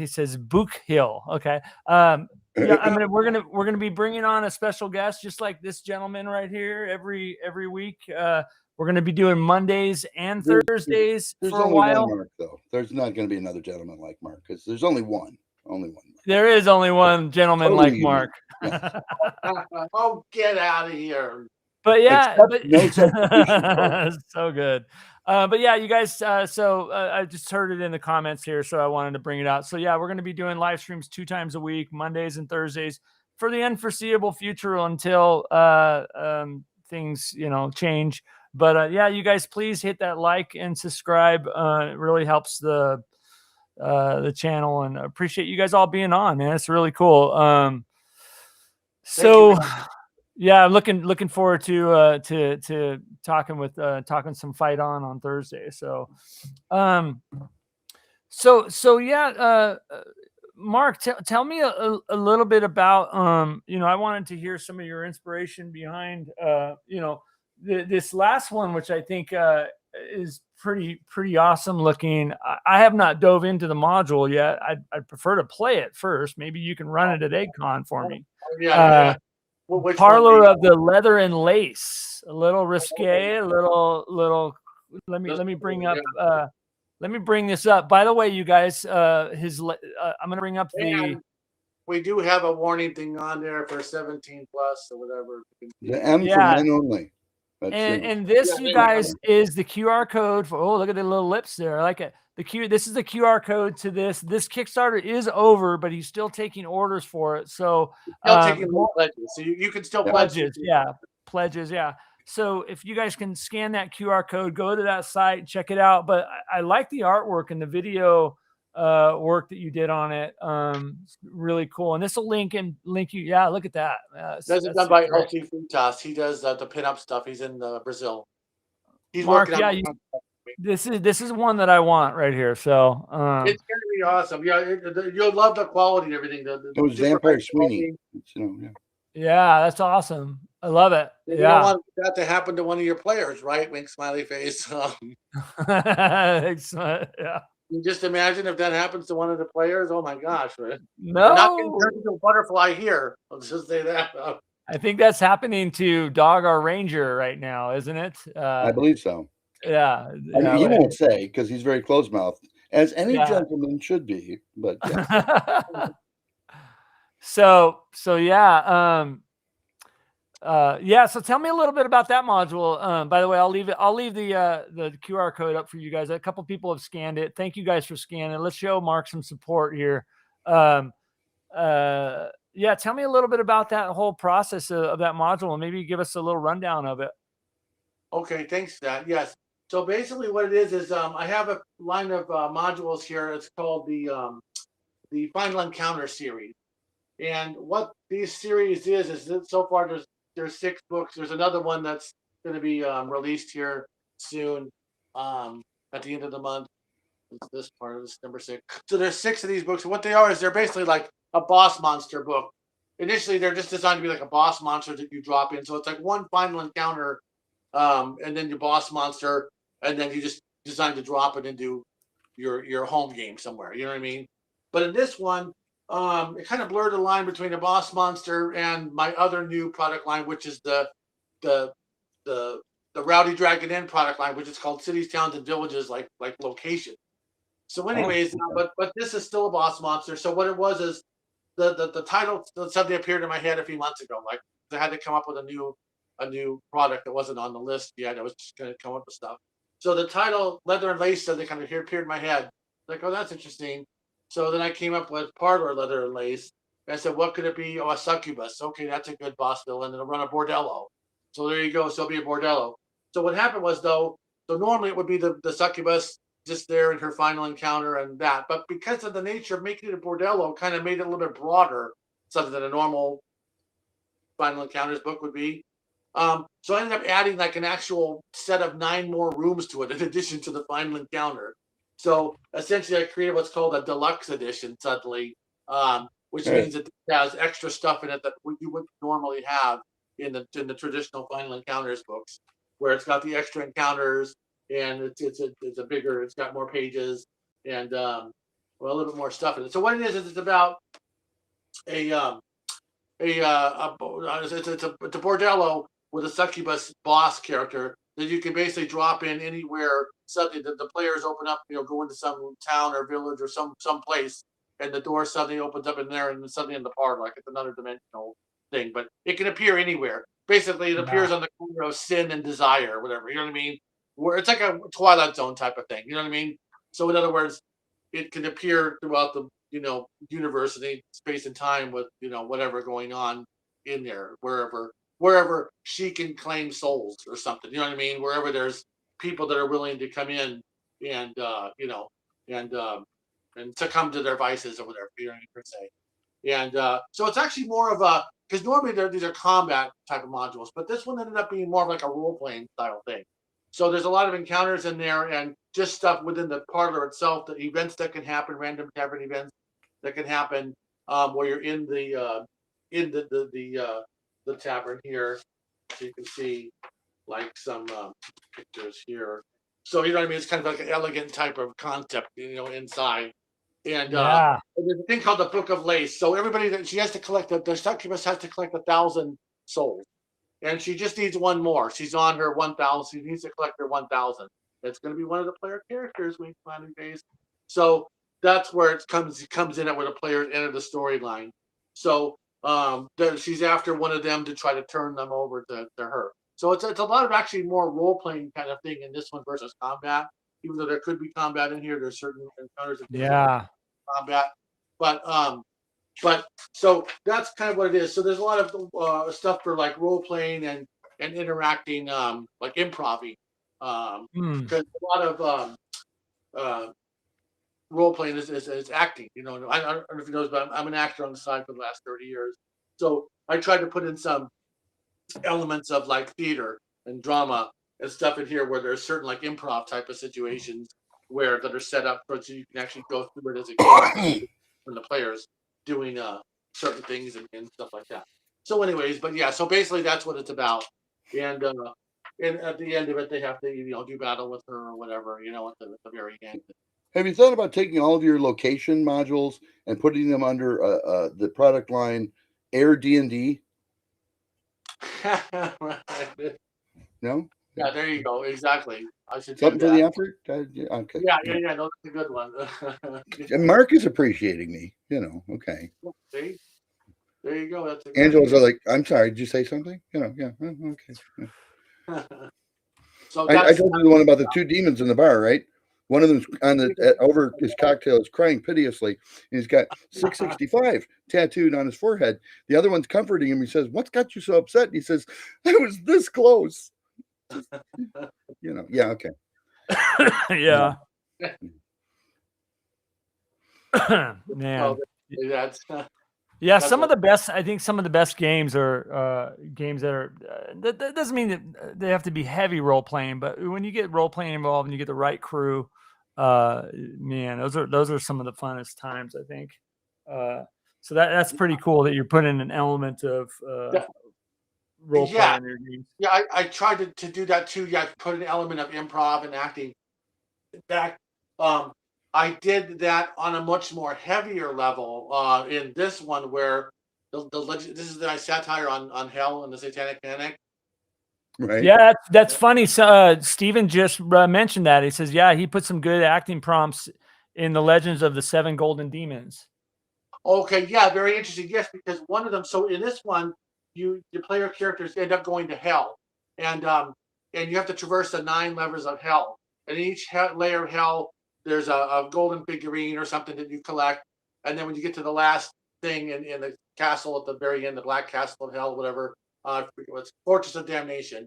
says Book Hill. Okay. Yeah, we're gonna be bringing on a special guest, just like this gentleman right here every week. We're going to be doing Mondays and Thursdays
there's
for a
only
while.
One Mark, though. There's not going to be another gentleman like Mark because there's only one. Only one.
There is only one gentleman like Mark.
Yeah.
Oh, get out of here.
But yeah,
no
so good. But yeah, you guys. So I just heard it in the comments here, so I wanted to bring it out. So yeah, we're going to be doing live streams 2 times a week, Mondays and Thursdays, for the unforeseeable future until things change. But yeah, you guys, please hit that like and subscribe. It really helps the channel, and appreciate you guys all being on, man. It's really cool. Yeah, I'm looking forward to talking some Fight On Thursday. So yeah, Mark, tell me a little bit about I wanted to hear some of your inspiration behind this last one, which I think is pretty awesome looking. I have not dove into the module yet. I'd prefer to play it first. Maybe you can run it at EggCon for me.
Yeah.
Parlor of the Leather and Lace, a little risque, a little. Let me bring up. Let me bring this up. By the way, you guys, I'm going to bring up
We do have a warning thing on there for 17 plus or whatever.
The M for men only.
And this, you guys, is the QR code for. Oh, look at the little lips there. I like it. This is the QR code to this. This Kickstarter is over, but he's still taking orders for it. So
still taking more pledges. So you can still pledge.
Pledges. Yeah. So if you guys can scan that QR code, go to that site, check it out. But I like the artwork and the video work that you did on it. It's really cool. And this will link you. Yeah, look at that.
That's done by LT Frutas. He does the pinup stuff. He's in Brazil. He's
Mark,
working on.
This is one that I want right here. So
it's gonna be awesome. Yeah, you'll love the quality and everything.
It was Vampire Sweeney.
Yeah, that's awesome. I love it.
You don't want that to happen to one of your players, right? Wink, smiley face.
Yeah.
Just imagine if that happens to one of the players. Oh my gosh! Right?
No,
not getting turned into a butterfly here. I'll just say that.
I think that's happening to Dog Our Ranger right now, isn't it?
I believe so.
Yeah.
I mean, he won't say because he's very closed-mouthed, as any gentleman should be. But yeah.
So yeah. So tell me a little bit about that module. By the way, I'll leave the QR code up for you guys. A couple people have scanned it. Thank you guys for scanning. Let's show Mark some support here. Yeah, tell me a little bit about that whole process of that module, and maybe give us a little rundown of it.
Okay, thanks for that. Yes. So basically, what it is I have a line of modules here. It's called the Final Encounter series, and what these series is that so far there's 6 books. There's another one that's going to be released here soon at the end of the month. This part of this number 6. So there's 6 of these books. And what they are is they're basically like a boss monster book. initially they're just designed to be like a boss monster that you drop in. So it's like one final encounter, and then your boss monster, and then you just designed to drop it into your home game somewhere. You know what I mean? But in this one, it kind of blurred the line between a boss monster and my other new product line, which is the the Rowdy Dragon Inn product line, which is called Cities, Towns, and Villages, like location. So, anyways, but this is still a boss monster. So what it was is the title suddenly appeared in my head a few months ago. Like I had to come up with a new product that wasn't on the list yet. I was just going to come up with stuff. So the title Leather and Lace suddenly kind of appeared in my head. Like, oh, that's interesting. So then I came up with Parlor Leather and Lace. And I said, what could it be? Oh, a succubus. Okay, that's a good boss villain. It'll run a bordello. So there you go. So it'll be a bordello. So what happened was, though, so normally it would be the succubus just there in her final encounter and that. But because of the nature of making it a bordello, kind of made it a little bit broader, something that a normal final encounters book would be. So I ended up adding like an actual set of 9 more rooms to it in addition to the final encounter. So essentially I created what's called a deluxe edition suddenly, which means it has extra stuff in it that you wouldn't normally have in the traditional final encounters books, where it's got the extra encounters and it's a bigger, it's got more pages and a little bit more stuff in it. So what it is it's about it's a bordello with a succubus boss character that you can basically drop in anywhere. Suddenly the players open up, go into some town or village or some place, and the door suddenly opens up in there, and suddenly in the park, like it's another dimensional thing. But it can appear anywhere. Basically, it appears on the corner of sin and desire, or whatever. You know what I mean? Where it's like a Twilight Zone type of thing. You know what I mean? So in other words, it can appear throughout the universe and space and time with whatever going on in there, wherever she can claim souls or something. You know what I mean? Wherever there's people that are willing to come in and and succumb to their vices or whatever, per se. And so it's actually more of a, because normally these are combat type of modules, but this one ended up being more of like a role-playing style thing. So there's a lot of encounters in there and just stuff within the parlor itself, the events that can happen, random tavern events that can happen where you're in the tavern here. So you can see like some pictures here. So you know what I mean? It's kind of like an elegant type of concept, inside. And there's a thing called the Book of Lace. So everybody that she has to collect, the succubus has to collect 1,000 souls. And she just needs one more. She's on her 1,000. She needs to collect her 1,000. It's going to be one of the player characters we find in days. So that's where it comes in at where the players enter the storyline. So she's after one of them to try to turn them over to her. So it's a lot of actually more role playing kind of thing in this one versus combat. Even though there could be combat in here, there's certain encounters that combat. But so that's kind of what it is. So there's a lot of stuff for like role playing and interacting, like improv-y. Because a lot of role playing is acting. I don't know if you know, but I'm an actor on the side for the last 30 years. So I tried to put in some elements of like theater and drama and stuff in here where there's certain like improv type of situations that are set up so you can actually go through it as a game from the players doing certain things and stuff like that. So anyways, but yeah, so basically that's what it's about. And at the end of it, they have to do battle with her or whatever, at the very end.
Have you thought about taking all of your location modules and putting them under the product line Air D&D? No?
Yeah, there you go. Exactly. I should
something for the effort. Okay.
Yeah. No, that's a good one.
And Mark is appreciating me. Okay.
See, there you go. That's
Angelo's like, I'm sorry. Did you say something? Yeah. Okay. Yeah.
So
I told you the one about the 2 demons in the bar, right? One of them's over his cocktail is crying piteously. And he's got 665 tattooed on his forehead. The other one's comforting him. He says, "What's got you so upset?" And he says, "I was this close." Yeah, okay.
Yeah. Man. Yeah, some of the best. I think some of the best games are games that are. That doesn't mean that they have to be heavy role playing, but when you get role playing involved and you get the right crew, man, those are some of the funnest times. I think. So that's pretty cool that you're putting an element of role play in your games.
Yeah, I tried to do that too. Yeah, put an element of improv and acting. In fact, I did that on a much more heavier level in this one where this is my satire on hell and the satanic panic.
Right.
Yeah, that's funny. So Steven just mentioned that. He says, yeah, he put some good acting prompts in the Legends of the Seven Golden Demons.
Okay, yeah, very interesting. Yes, because one of them. So in this one, your player characters end up going to hell, and you have to traverse the 9 levels of hell. And in each layer of hell, there's a golden figurine or something that you collect. And then when you get to the last thing in the castle at the very end, the Black Castle of Hell, whatever, I forget what's Fortress of Damnation.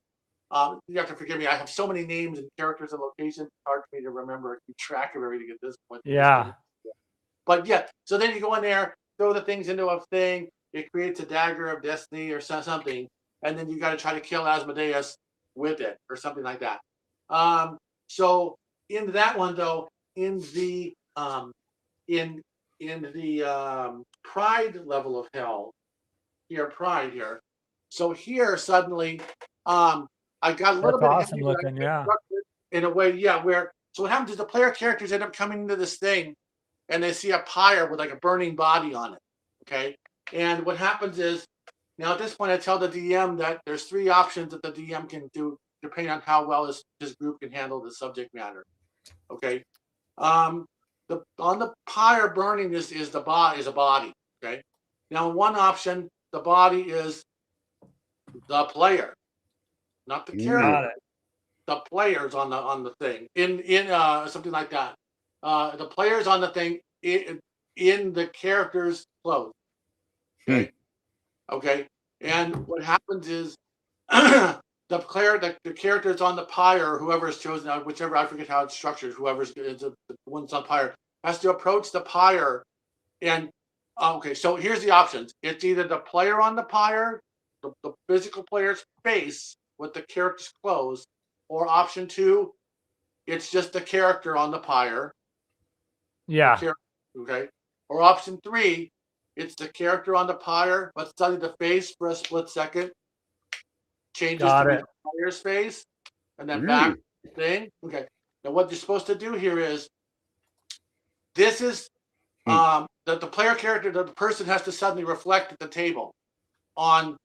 You have to forgive me. I have so many names and characters and locations. It's hard for me to remember, keep track of everything at this point.
Yeah.
But yeah, so then you go in there, throw the things into a thing. It creates a dagger of destiny or something, and then you got to try to kill Asmodeus with it or something like that. So in that one though, in the pride level of hell, pride here. So here suddenly, I got a little bit
awesome looking, yeah.
In a way, yeah. Where so what happens is the player characters end up coming into this thing. And they see a pyre with like a burning body on it. Okay. And what happens is now at this point, I tell the DM that there's 3 options that the DM can do depending on how well this group can handle the subject matter. Okay. On the pyre burning is a body. Okay. Now, one option, the body is the player, not the character. The players on the thing in something like that. The players on the thing in the character's clothes. Okay. Okay. And what happens is the characters on the pyre, or whoever is chosen, whichever, I forget how it's structured, whoever's the one's on pyre, has to approach the pyre. And okay, so here's the options. It's either the player on the pyre, the physical player's face with the character's clothes, or option 2, it's just the character on the pyre.
Yeah.
Okay. Or option 3, it's the character on the pyre, but study the face for a split second. Changes to the player's face, and then back thing. Okay. Now what you're supposed to do here is this is the player character, the person has to suddenly reflect at the table on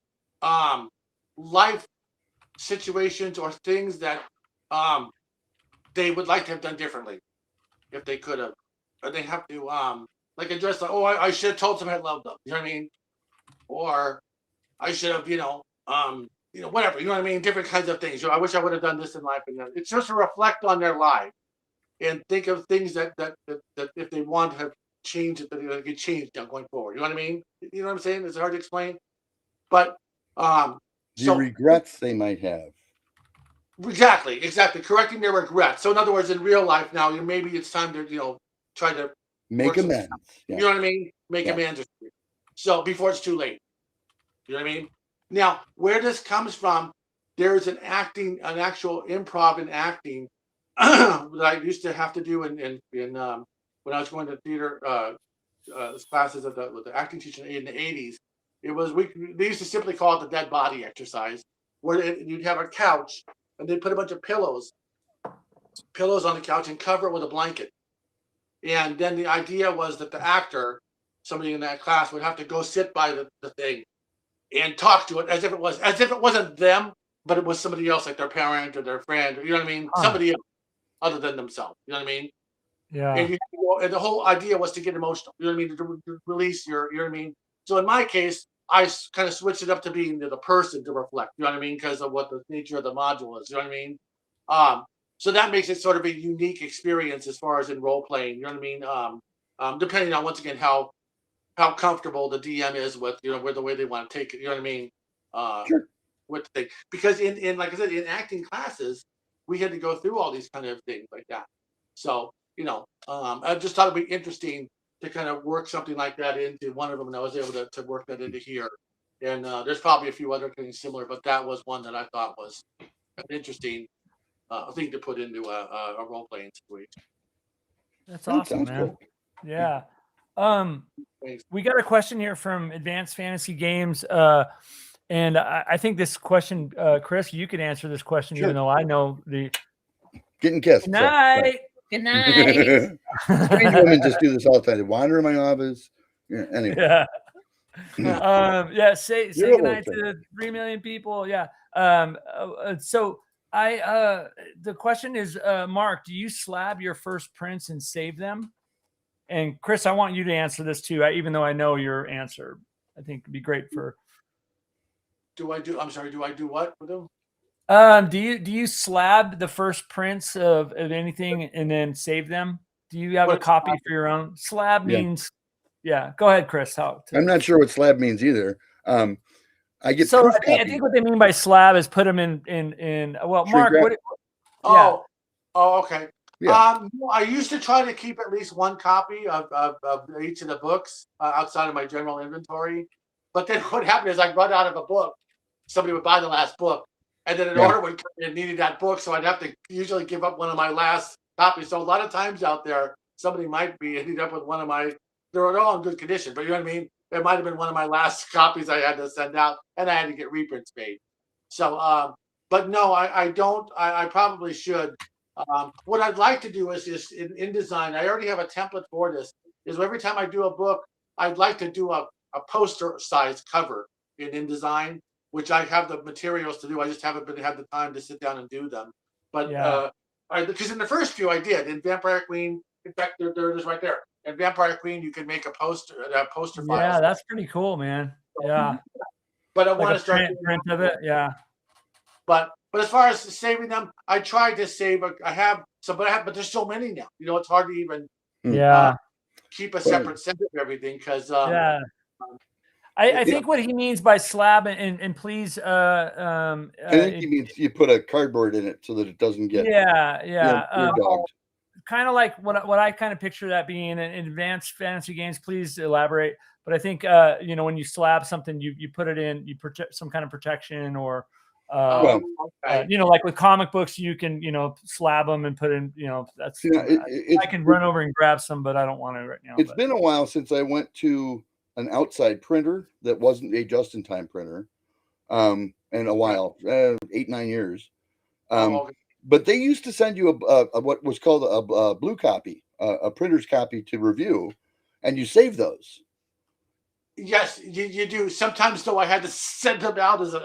life situations or things that they would like to have done differently if they could have. Or they have to like address like, oh, I should have told somebody I loved them. You know what I mean? Or I should have, whatever. You know what I mean? Different kinds of things. I wish I would have done this in life. And it's just to reflect on their life and think of things that if they want to have changed, that they could change going forward. You know what I mean? You know what I'm saying? It's hard to explain, but
the regrets they might have.
Exactly. Correcting their regrets. So in other words, in real life now, maybe it's time to try to
make amends.
Yeah. You know what I mean? Make amends. So before it's too late. You know what I mean? Now, where this comes from, there's an actual improv and acting that I used to have to do in when I was going to theater classes with the acting teacher in the 80s. They used to simply call it the dead body exercise, where you'd have a couch and they'd put a bunch of pillows on the couch and cover it with a blanket. And then the idea was that the actor, somebody in that class, would have to go sit by the thing and talk to it as if it wasn't them, but it was somebody else, like their parent or their friend, or you know what I mean? Somebody else other than themselves. You know what I mean?
Yeah.
And the whole idea was to get emotional. You know what I mean? To release your, you know what I mean? So in my case, I kind of switched it up to being the person to reflect. You know what I mean? Because of what the nature of the module is. You know what I mean? So that makes it sort of a unique experience as far as in role playing. You know what I mean? Depending on, once again, how comfortable the DM is with, with the way they want to take it. You know what I mean?
Sure.
With the thing. Because in like I said, in acting classes, we had to go through all these kind of things like that. So, I just thought it'd be interesting to kind of work something like that into one of them, and I was able to work that into here. And there's probably a few other things similar, but that was one that I thought was an interesting thing to put into a role-playing situation.
That's awesome, man. Cool. Yeah. We got a question here from Advanced Fantasy Games. And I think this question, Chris, you could answer this question,
Sure.
even though I know the.
Getting kissed.
Good night.
Good night.
Strange women just do this all the time. They wander in my office. Yeah, anyway.
Yeah. Say
You're a
goodnight
little
to 3 million people. Yeah. So the question is, Mark, do you slab your first prints and save them? And Chris, I want you to answer this too, even though I know your answer. I think it'd be great for.
Do I do what with them?
Do you slab the first prints of anything and then save them? Do you have a copy for your own? Slab means, yeah. Go ahead, Chris.
I'm not sure what slab means either. I get
so. I think what they mean by slab is put them in. Well, Mark,
okay.
Yeah.
I used to try to keep at least one copy of each of the books outside of my general inventory. But then what happened is I'd run out of a book. Somebody would buy the last book, and then an order would come in needed that book, so I'd have to usually give up one of my last copies. So a lot of times out there, somebody might be ended up with one of my. They're all in good condition, but you know what I mean. It might have been one of my last copies I had to send out, and I had to get reprints made. So, but no, I don't. I probably should. What I'd like to do is just in design. I already have a template for this. Is every time I do a book, I'd like to do a poster size cover in InDesign, which I have the materials to do. I just haven't had the time to sit down and do them. But because in the first few I did. In Vampire Queen, in fact, there it is right there. In Vampire Queen, you can make a poster files.
Yeah, that's pretty cool, man. Yeah.
But I want to start
print of it. Yeah.
But as far as saving them, I tried to save. I have some, but there's so many now. You know, it's hard to even keep a separate set of everything because
I think what he means by slab and please
I think he means you put a cardboard in it so that it doesn't get
kind of like what I kind of picture that being in Advanced Fantasy Games. Please elaborate. But I think when you slab something, you put it in, you protect some kind of protection or like with comic books, you can slab them and put in that's I can run over and grab some, but I don't want to right now.
It's been a while since I went to an outside printer that wasn't a just-in-time printer, in a while, 8-9 years. But they used to send you a what was called a blue copy, a printer's copy to review, and you save those.
Yes, you do. Sometimes though, I had to send them out as a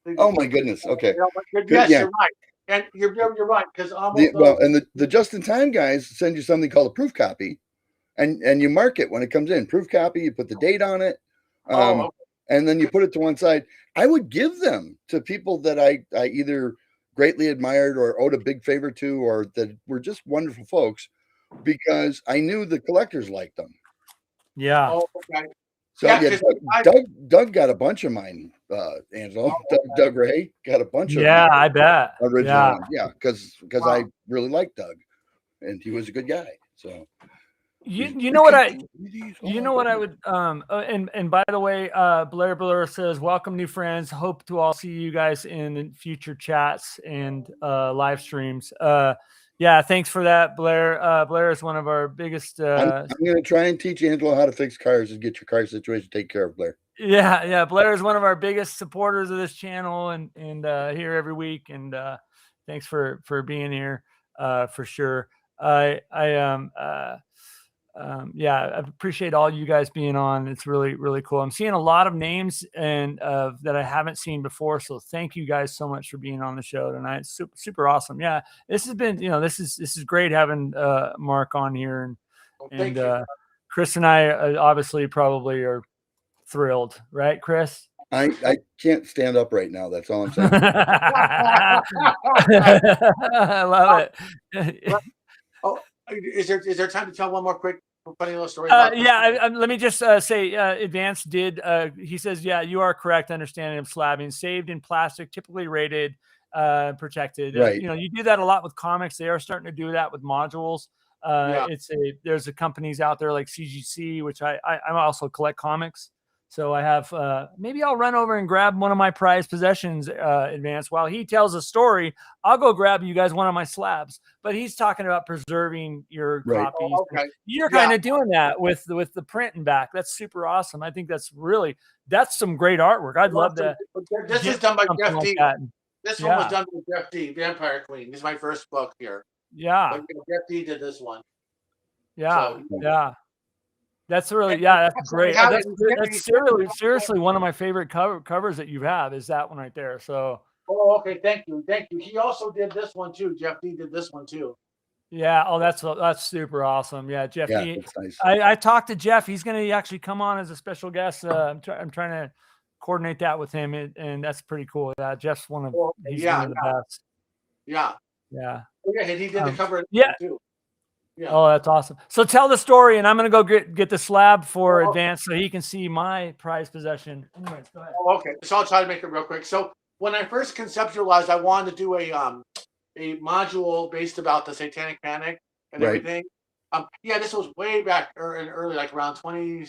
thing.
Oh my goodness! Okay.
Yes, you're right, and you're right because
the just-in-time guys send you something called a proof copy. And you mark it when it comes in. Proof copy, you put the date on it. And then you put it to one side. I would give them to people that I either greatly admired or owed a big favor to, or that were just wonderful folks, because I knew the collectors liked them.
Yeah.
Oh, okay.
So Doug got a bunch of mine, Angelo. Doug Ray got a bunch of
mine. I bet.
Original ones. Yeah, because I really liked Doug, and he was a good guy. So
you know what I would and by the way, Blair says, welcome new friends, hope to all see you guys in future chats and live streams. Thanks for that, Blair. Blair is one of our biggest
I'm gonna try and teach Angelo how to fix cars and get your car situation taken care of, Blair.
Blair is one of our biggest supporters of this channel and here every week, and thanks for being here for sure. I appreciate all you guys being on. It's really, really cool. I'm seeing a lot of names and that I haven't seen before. So thank you guys so much for being on the show tonight. It's super, super awesome. Yeah, this has been, this is great having Mark on here, and Chris and I obviously probably are thrilled, right, Chris?
I can't stand up right now. That's all I'm saying.
I love it.
Is there time to tell one more quick funny little story?
Let me just say, Advanced did. He says, you are correct. Understanding of slabbing, saved in plastic, typically rated, protected.
Right.
You do that a lot with comics. They are starting to do that with modules. There's companies out there like CGC, which I also collect comics. So I have, maybe I'll run over and grab one of my prized possessions, Advance. While he tells a story, I'll go grab you guys one of my slabs. But he's talking about preserving your copies.
Oh, okay.
You're kind of doing that with the print and back. That's super awesome. I think that's some great artwork. I'd love to.
This is done by Jeff D.
Like
this one was done by Jeff D. Vampire Queen. This is my first book here.
Yeah.
But Jeff D. did this one.
Yeah. So, yeah. That's really, that's great. That's seriously one of my favorite covers that you have is that one right there. So.
Oh, okay. Thank you. He also did this one too. Jeff D. did this one too.
Yeah. Oh, that's super awesome. Yeah, Jeff.
Yeah, that's nice.
I talked to Jeff. He's going to actually come on as a special guest. I'm trying to coordinate that with him, and that's pretty cool. Yeah, Jeff's one of one of the best.
Yeah.
Yeah.
Yeah, and he did the cover too. Yeah.
Oh, that's awesome. So tell the story, and I'm going to go get the slab for Advance so he can see my prized possession. Anyways, go ahead.
Oh, okay. So I'll try to make it real quick. So when I first conceptualized, I wanted to do a module based about the Satanic Panic and everything. This was way back early, like around 20.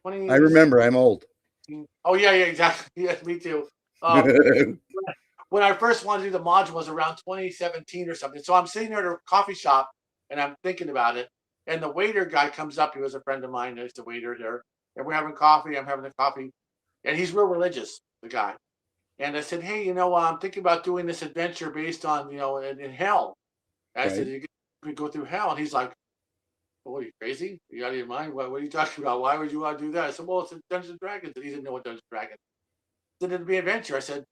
I remember. I'm old.
Oh, yeah, exactly. Yeah, me too. When I first wanted to do the module was around 2017 or something. So I'm sitting there at a coffee shop, and I'm thinking about it. And the waiter guy comes up. He was a friend of mine. He's the waiter there. And we're having coffee. I'm having the coffee. And he's real religious, the guy. And I said, hey, I'm thinking about doing this adventure based on, in hell. And I said, you could go through hell. And he's like, well, are you crazy? Are you out of your mind? What are you talking about? Why would you want to do that? I said, well, it's Dungeons and Dragons. And he didn't know what Dungeons and Dragons. I said, it'd be an adventure. I said,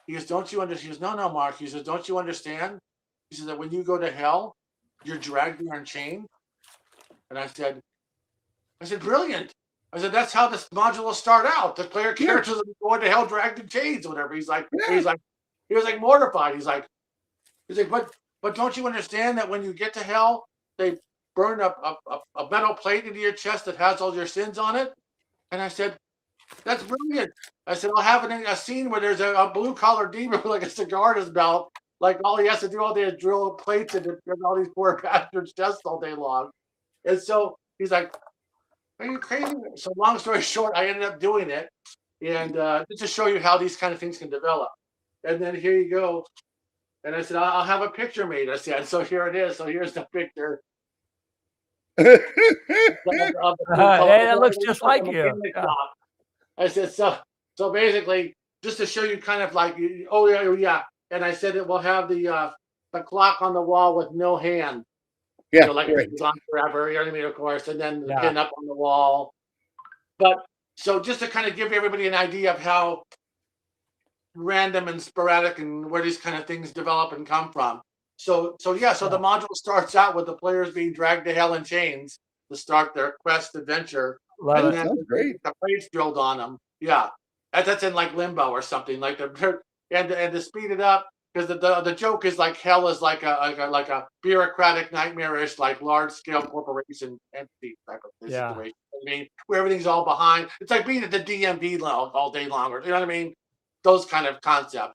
he goes, don't you understand? He goes, no, Mark. He says, don't you understand? He says that when you go to hell, you're dragged there and chained. And I said, brilliant. I said, that's how this module will start out. The player characters are going to hell dragged in chains or whatever. He was like mortified. He's like, but don't you understand that when you get to hell, they burn a metal plate into your chest that has all your sins on it? And I said, that's brilliant. I said, I'll have a scene where there's a blue collar demon with like a cigar in his belt. Like all he has to do all day is drill plates into all these poor bastards' chests all day long. And so he's like, are you crazy? So long story short, I ended up doing it. And just to show you how these kind of things can develop. And then here you go. And I said, I'll have a picture made. I said, so here it is. So here's the picture.
Hey, that looks just like you. Yeah.
I said, so basically, just to show you kind of like, oh yeah. And I said it will have the clock on the wall with no hand.
Yeah,
like it's on forever. You know what I mean? Of course, and then the pin up on the wall. But so just to kind of give everybody an idea of how random and sporadic and where these kind of things develop and come from. So the module starts out with the players being dragged to hell in chains to start their quest adventure.
And then the
plates drilled on them. Yeah, that's in like limbo or something like the. And to speed it up, because the joke is like hell is like a bureaucratic, nightmarish, like large scale corporation entity type of situation. I mean, where everything's all behind. It's like being at the DMV all day longer. You know what I mean? Those kind of concepts.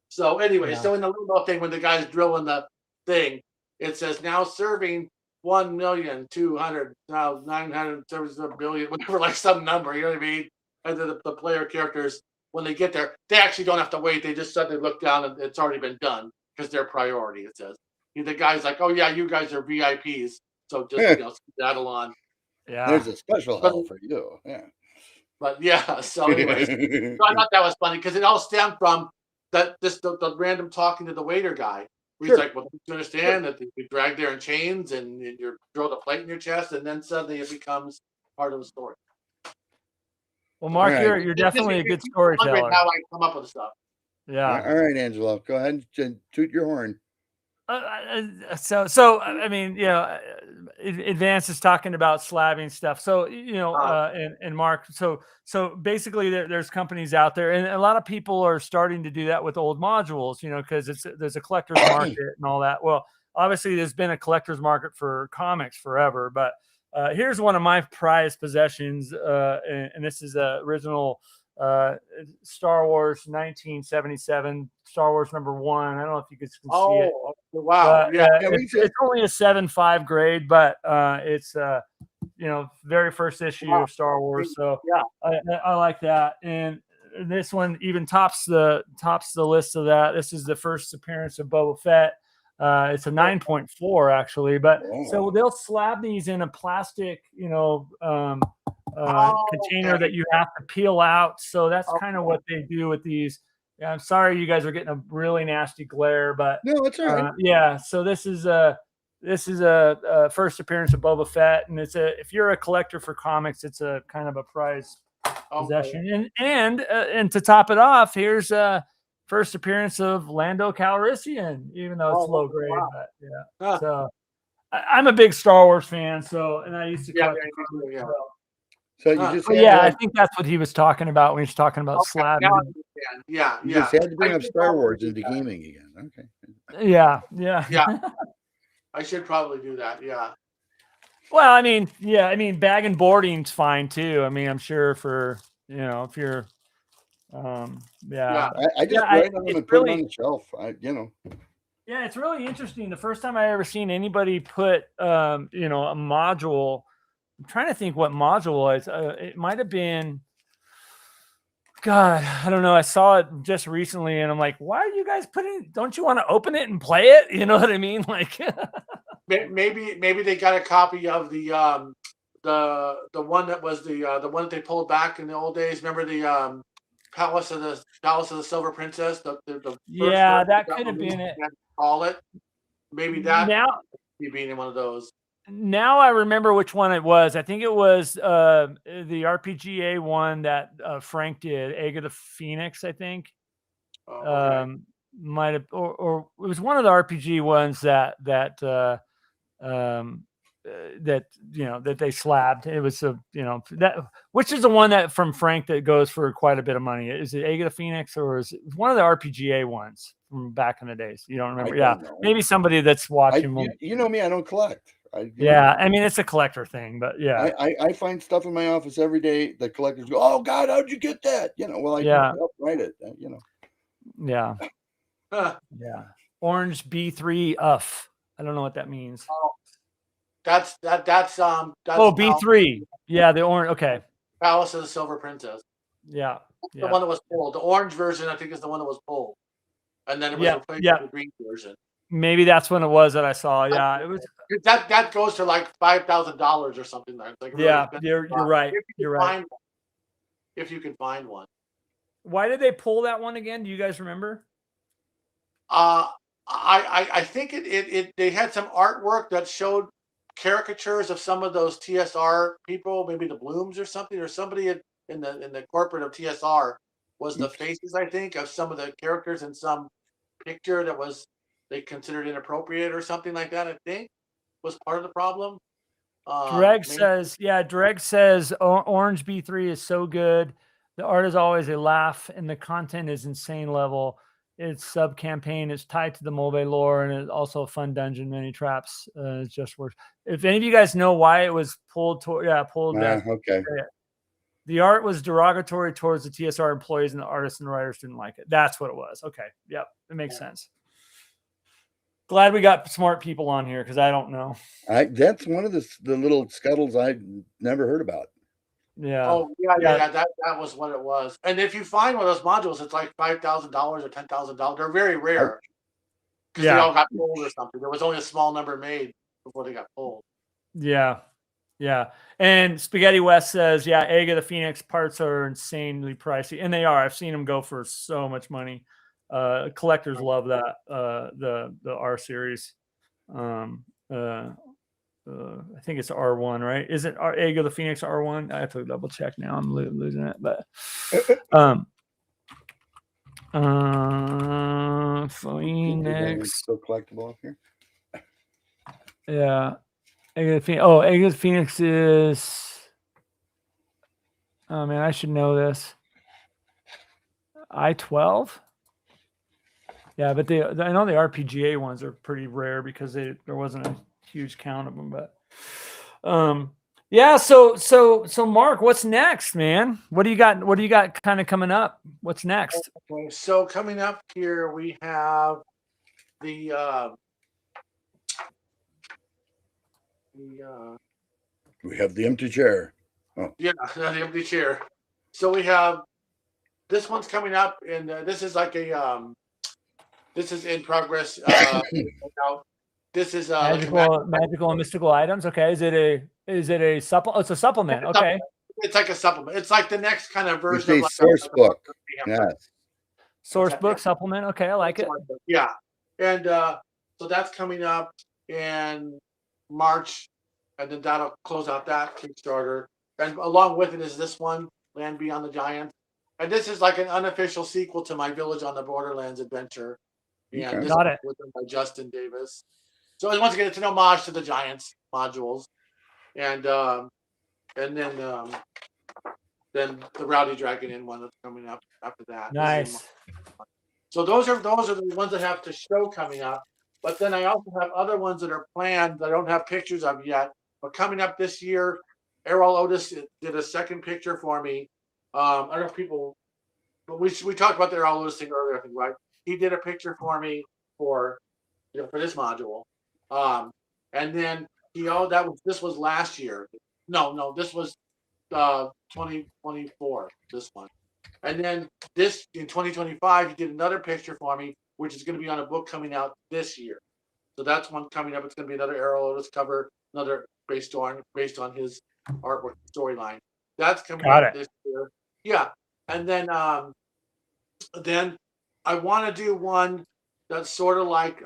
So anyway, so in the limbo thing, when the guy's drilling the thing, it says now serving 1,200,900 billion, whatever, like some number. You know what I mean? And then the player characters, when they get there, they actually don't have to wait. They just suddenly look down and it's already been done because their priority, it says. The guy's like, oh, yeah, you guys are VIPs. So just saddle on.
Yeah. There's a special hell for you. Yeah.
But yeah, so anyways. So I thought that was funny because it all stemmed from the random talking to the waiter guy. He's like, well, you understand that you drag there in chains and you're drilled a plate in your chest, and then suddenly it becomes part of the story.
Well, Mark, you're definitely a good storyteller.
How I come up with stuff.
Yeah.
All right, Angelo, go ahead and toot your horn.
So I mean, Advance is talking about slabbing stuff. So and Mark, so basically there's companies out there, and a lot of people are starting to do that with old modules, because there's a collector's market and all that. Well, obviously there's been a collector's market for comics forever, but here's one of my prized possessions, and this is the original Star Wars 1977, Star Wars #1. I don't know if you can see it.
Wow!
It's only a 7.5 grade, but it's very first issue of Star Wars. So
Yeah.
I like that. And this one even tops the list of that. This is the first appearance of Boba Fett. It's a 9.4 actually, but so they'll slab these in a plastic, container that you have to peel out. So that's kind of what they do with these. Yeah, I'm sorry you guys are getting a really nasty glare, but
no, it's all right.
yeah. So this is a first appearance of Boba Fett, and if you're a collector for comics, it's a kind of a prize possession. And to top it off, here's a first appearance of Lando Calrissian, even though it's low grade.
Wow.
But yeah, so I'm a big Star Wars fan. So, and I used to collect.
So you just
I think that's what he was talking about when he was talking about slabbing.
Yeah,
you just had to bring up Star Wars into gaming again. Okay.
Yeah.
I should probably do that. Yeah.
Well, I mean, bag and boarding's fine too. I mean, I'm sure for if you're,
I just write them and put them on the shelf.
Yeah, it's really interesting. The first time I ever seen anybody put, a module. I'm trying to think what module was. It might have been. God, I don't know. I saw it just recently, and I'm like, "Why are you guys putting? Don't you want to open it and play it? You know what I mean?" Like,
maybe they got a copy of the one that was the one that they pulled back in the old days. Remember the Palace of the Silver Princess? The
yeah, that could have been it.
Call it. Maybe that
now
being one of those.
Now I remember which one it was. I think it was the RPGA one that Frank did, Egg of the Phoenix, I think. Might have, or it was one of the RPG ones that they slabbed. It was that, which is the one that from Frank that goes for quite a bit of money. Is it Egg of the Phoenix, or is it one of the RPGA ones from back in the days? You don't remember?
Don't know.
Maybe somebody that's watching.
You know me, I don't collect.
I mean, it's a collector thing, but yeah.
I find stuff in my office every day that collectors go, "Oh God, how'd you get that?" I help write it.
Yeah. Yeah. Orange B3 UF. I don't know what that means.
That's
B3. Yeah, the orange. Okay.
Palace of the Silver Princess.
Yeah.
The one that was pulled. The orange version, I think, is the one that was pulled, and then it was replaced with the green version.
Maybe that's when it was that I saw. Yeah, it was.
That goes to like $5,000 or something. Like
really you're right. You're right.
If you can find one.
Why did they pull that one again? Do you guys remember?
I think they had some artwork that showed caricatures of some of those TSR people, maybe the Blooms or something, or somebody in the corporate of TSR was the faces, I think, of some of the characters in some picture that was they considered inappropriate or something like that. I think was part of the problem.
Dreg says, Orange B3 is so good. The art is always a laugh, and the content is insane level. Its sub campaign is tied to the Mulvey lore, and it's also a fun dungeon. Many traps. It's just worth. If any of you guys know why it was pulled, back.
Okay.
The art was derogatory towards the TSR employees, and the artists and writers didn't like it. That's what it was. Okay. Yep. It makes sense. Glad we got smart people on here because I don't know.
That's one of the little scuttles I never heard about.
Yeah.
Oh yeah. That was what it was. And if you find one of those modules, it's like $5,000 or $10,000. They're very rare because they all got pulled or something. There was only a small number made before they got pulled.
Yeah. And Spaghetti West says, Egg of the Phoenix parts are insanely pricey, and they are. I've seen them go for so much money. Collectors love that. The R series. I think it's R1, right? Is it Egg of the Phoenix R1? I have to double check now. I'm losing it, but Phoenix.
Still collectible up here.
Yeah, Egg of the Phoenix. Oh, Egg of the Phoenix is. Oh man, I should know this. I-12. Yeah, but I know the RPGA ones are pretty rare because there wasn't a huge count of them, but so Mark, what's next, man? What do you got kind of coming up? What's next?
Okay, so coming up here we have the
We have the empty chair. Oh.
Yeah, the empty chair. So we have this one's coming up, and this is like a this is in progress. This is
magical and mystical items. Okay, is it a supplement? Oh, it's a supplement. Okay,
it's like a supplement. It's like the next kind of version
it's
of
a source book. Yes.
Source book supplement. Okay, I like it.
Yeah, and so that's coming up in March, and then that'll close out that Kickstarter. And along with it is this one, Land Beyond the Giants, and this is like an unofficial sequel to my Village on the Borderlands adventure. And this is written by Justin Davis. So once again, it's an homage to the Giants modules, and then the Rowdy Dragon Inn one that's coming up after that.
Nice.
So those are the ones that have to show coming up. But then I also have other ones that are planned that I don't have pictures of yet. But coming up this year, Errol Otis did a second picture for me. I don't know if people, but we talked about the Errol Otis thing earlier, I think, right? He did a picture for me for this module. And then this was last year. No, this was 2024, this one. And then this in 2025, he did another picture for me, which is going to be on a book coming out this year. So that's one coming up. It's going to be another Errol Otis cover, another based on his artwork storyline. That's coming out this year. Yeah. And then I want to do one that's sort of like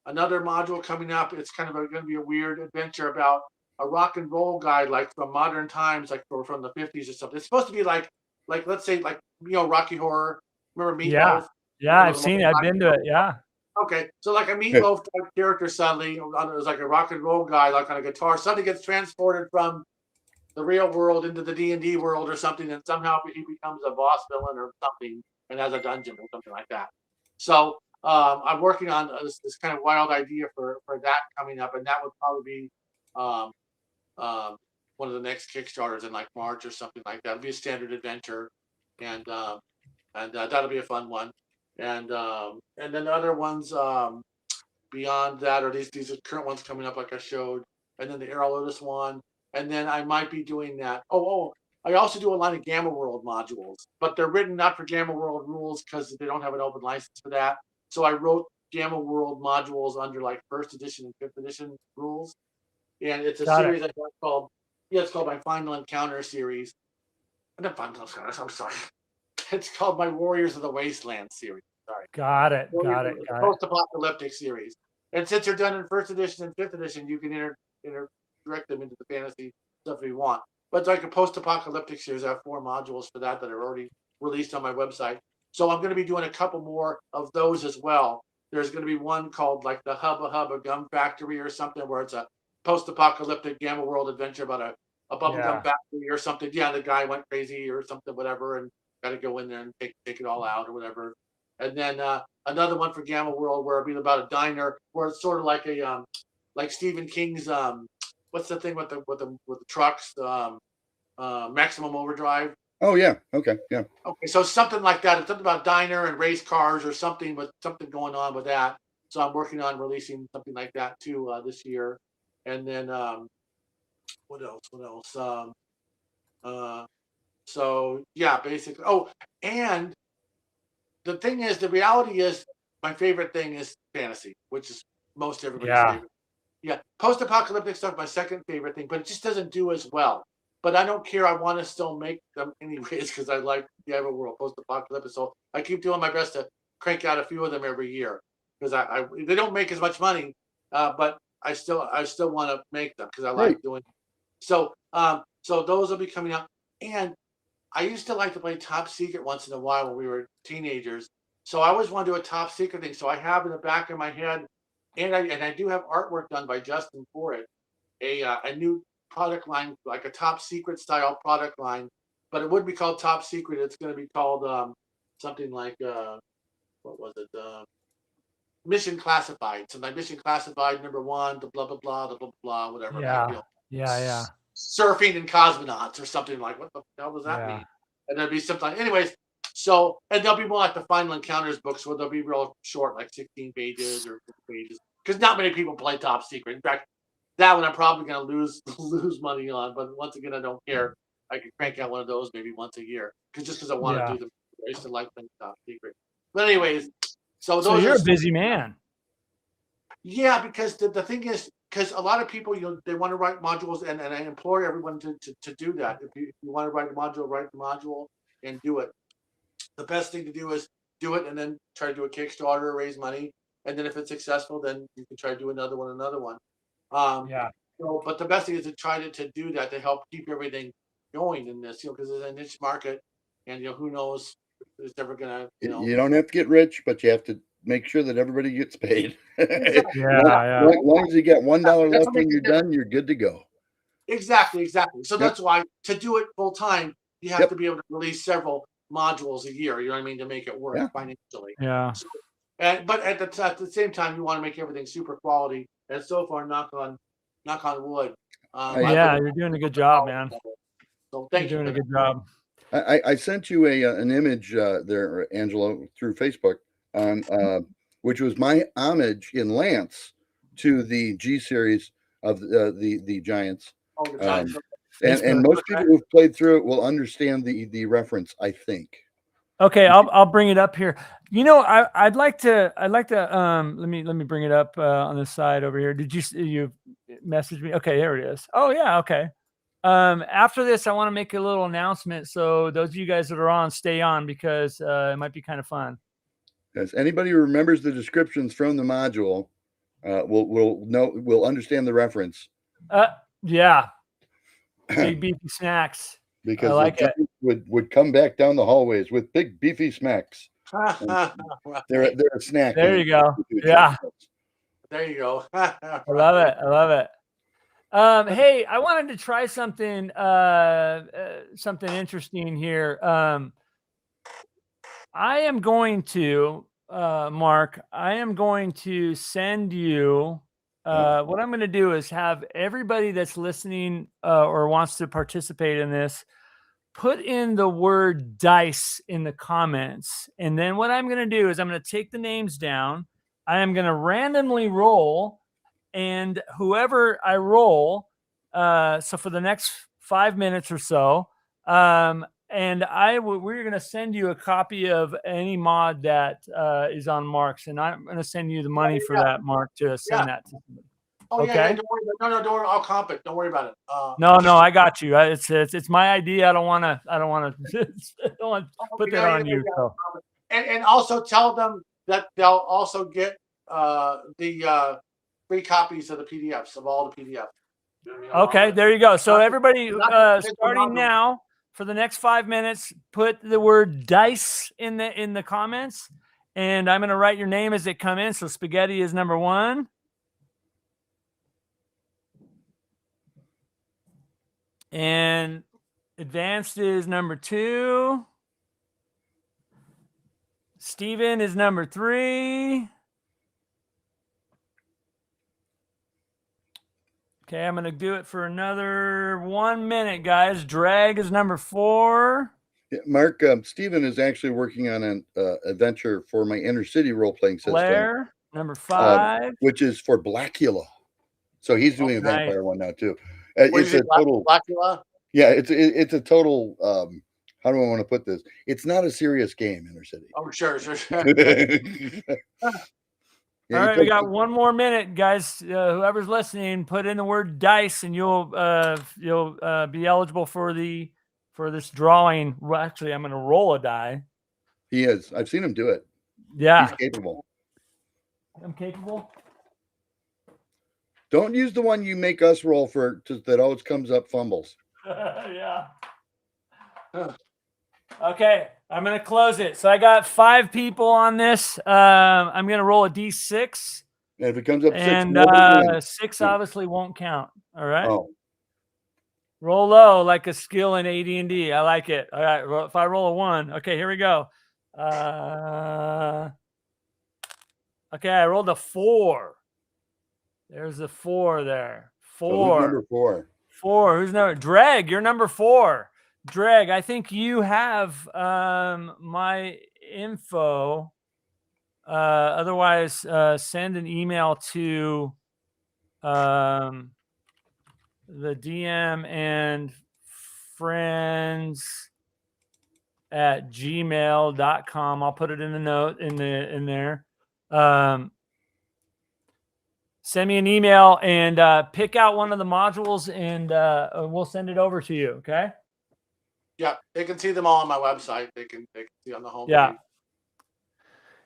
another module coming up. It's kind of going to be a weird adventure about a rock and roll guy, like from modern times, like from the 50s or something. It's supposed to be like let's say like Rocky Horror. Remember Meatloaf?
Yeah, I've seen it. I've been to it. Yeah.
Okay, so like a Meatloaf type character suddenly, it was like a rock and roll guy, like on a guitar, suddenly gets transported from the real world into the D&D world or something, and somehow he becomes a boss villain or something, and has a dungeon or something like that. So I'm working on this kind of wild idea for that coming up, and that would probably be one of the next Kickstarters in like March or something like that. It'll be a standard adventure, and that'll be a fun one. And then other ones beyond that, or these are current ones coming up, like I showed, and then the Errol Otis one, and then I might be doing that. I also do a line of Gamma World modules, but they're written not for Gamma World rules because they don't have an open license for that. So I wrote Gamma World modules under like 1st edition and 5th edition rules, and it's a series I got called it's called my Final Encounter series. Not Final Encounter. I'm sorry. It's called my Warriors of the Wasteland series. Sorry.
Got it.
Post-apocalyptic series. And since they're done in 1st edition and 5th edition, you can direct them into the fantasy stuff if you want. But it's like a post-apocalyptic series. I have 4 modules for that are already released on my website. So I'm going to be doing a couple more of those as well. There's going to be one called like the Hubba Hubba Gum Factory or something, where it's a post-apocalyptic Gamma World adventure about a bubble gum factory or something. Yeah, the guy went crazy or something, whatever, and got to go in there and take it all out or whatever. And then another one for Gamma World where it'll be about a diner, where it's sort of like a like Stephen King's what's the thing with the trucks, Maximum Overdrive.
Oh yeah, okay, yeah.
Okay, so something like that. It's something about diner and race cars or something going on with that. So I'm working on releasing something like that too this year. And then what else? So yeah, basically. Oh, and the thing is, the reality is, my favorite thing is fantasy, which is most everybody's favorite. Yeah, post-apocalyptic stuff, my second favorite thing, but it just doesn't do as well. But I don't care. I want to still make them anyways because I like the Everworld post-apocalyptic. So I keep doing my best to crank out a few of them every year because they don't make as much money, but I still want to make them because I like doing them. So so those will be coming up. And I used to like to play Top Secret once in a while when we were teenagers. So I always want to do a Top Secret thing. So I have in the back of my head, and I do have artwork done by Justin for it, a new product line, like a Top Secret style product line, but it wouldn't be called Top Secret. It's going to be called something like what was it? Mission Classified. So my Mission Classified #1, the blah blah blah, the blah blah, whatever.
Yeah.
Surfing and cosmonauts or something like. What the hell does that mean? And there'd be something. Anyways, so and there'll be more like the Final Encounters books where they'll be real short, like 16 pages or 50 pages, because not many people play Top Secret. In fact, That one I'm probably going to lose money on, but once again, I don't care. I can crank out one of those maybe once a year, because I want to do them. I used to like them top secret. But anyways, so those
you're
are
a busy man.
Yeah, because the thing is, because a lot of people, they want to write modules, and I implore everyone to do that. If you want to write a module, write the module and do it. The best thing to do is do it and then try to do a Kickstarter, raise money, and then if it's successful, then you can try to do another one. But the best thing is to try to do that to help keep everything going in this, because it's a niche market, and who knows if it's ever gonna.
You don't have to get rich, but you have to make sure that everybody gets paid.
Exactly.
As long as you get $1 left when you're done, you're good to go.
Exactly. So that's why to do it full time, you have to be able to release several modules a year. You know what I mean, to make it work financially.
Yeah.
So, but at the same time, you want to make everything super quality. And so far, knock on wood.
You're doing a good job, man.
So thank you.
You're doing a good job.
I sent you an image there, Angelo, through Facebook on which was my homage in Lance to the G series of the Giants.
Oh, the Giants.
And most people who've played through it will understand the reference, I think.
Okay, I'll bring it up here. I'd like to let me bring it up on the side over here. Did you message me? Okay, there it is. Oh yeah, okay. After this, I want to make a little announcement. So those of you guys that are on, stay on, because it might be kind of fun.
Yes, anybody who remembers the descriptions from the module will understand the reference.
Yeah. Big beefy snacks.
Because
I like it.
Would come back down the hallways with big beefy smacks. They're a snack.
There you go. Yeah.
There you go.
I love it. Hey, I wanted to try something interesting here. I am going to Mark, I am going to send you what I'm going to do is have everybody that's listening or wants to participate in this put in the word dice in the comments. And then what I'm going to do is I'm going to take the names down. I am going to randomly roll, and whoever I roll, so for the next 5 minutes or so, and we're going to send you a copy of any mod that is on Mark's, and I'm going to send you the money for that, Mark, to send that to somebody.
Oh,
okay.
Yeah, don't worry. No, don't worry. I'll comp it. Don't worry about it.
No, I got you. It's my idea. I don't want to put that on you. So.
And also tell them that they'll also get the free copies of the PDFs of all the PDFs.
Okay, there you go. So everybody, starting now for the next 5 minutes, put the word dice in the comments, and I'm going to write your name as it come in. So Spaghetti is number 1. And Advanced is number 2. Steven is number 3. Okay, I'm going to do it for another 1 minute, guys. Drag is number 4.
Yeah, Mark, Steven is actually working on an adventure for my inner city role-playing system.
Blair, number 5.
Which is for Blackula. So he's doing a vampire one now, too.
It's a total Blackula?
Yeah, it's a total how do I want to put this? It's not a serious game, Inner City.
Oh, sure.
All right, we got 1 more minute, guys. Whoever's listening, put in the word dice, and you'll be eligible for this drawing. Well, actually, I'm going to roll a die.
He is. I've seen him do it.
Yeah,
he's capable.
I'm capable.
Don't use the one you make us roll for that always comes up fumbles.
Yeah. Okay, I'm going to close it. So I got 5 people on this. I'm going to roll a D6.
And if it comes up 6,
and 6 obviously won't count. All right.
Oh.
Roll low like a skill in AD&D. I like it. All right. Well, if I roll a 1, okay, here we go. Okay, I rolled a 4. There's a 4 there. 4.
So who's number 4?
4. Who's number? Dreg, you're number 4. Dreg, I think you have my info. Otherwise, send an email to the DM and friends at gmail.com. I'll put it in the note in there. Send me an email and pick out one of the modules, and we'll send it over to you. Okay.
Yeah, they can see them all on my website. They can see on the home
Yeah.
page.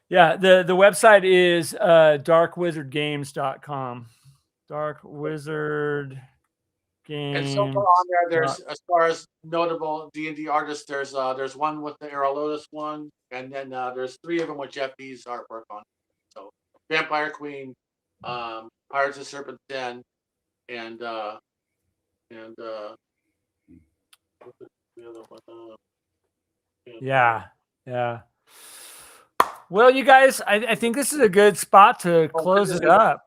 Yeah. The website is darkwizardgames.com. Dark Wizard Games.
And so far on there, there's as far as notable D&D artists, there's one with the Arrow Lotus one, and then there's 3 of them with Jeff B's artwork on. So Vampire Queen, Pirates of Serpent Den, and what's the other one?
Yeah. Well, you guys, I think this is a good spot to close it up.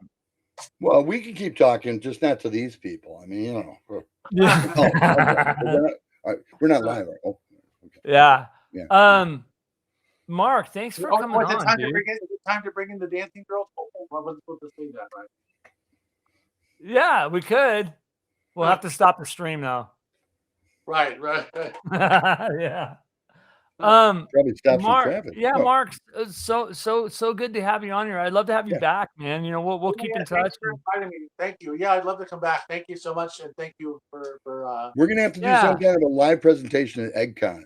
Well, we can keep talking, just not to these people. I mean, you know. We're not live. Oh, okay.
Yeah.
Yeah.
Mark, thanks for coming on, dude.
Is it time to bring in the dancing girls? We're supposed to say that, right?
Yeah, we could. We'll have to stop the stream now.
Right.
Yeah.
Probably stop
Mark,
some traffic.
yeah, Mark, so good to have you on here. I'd love to have you back, man. You know, we'll keep in touch.
Thank you. Yeah, I'd love to come back. Thank you so much, and thank you for
We're gonna have to do some kind of a live presentation at EggCon.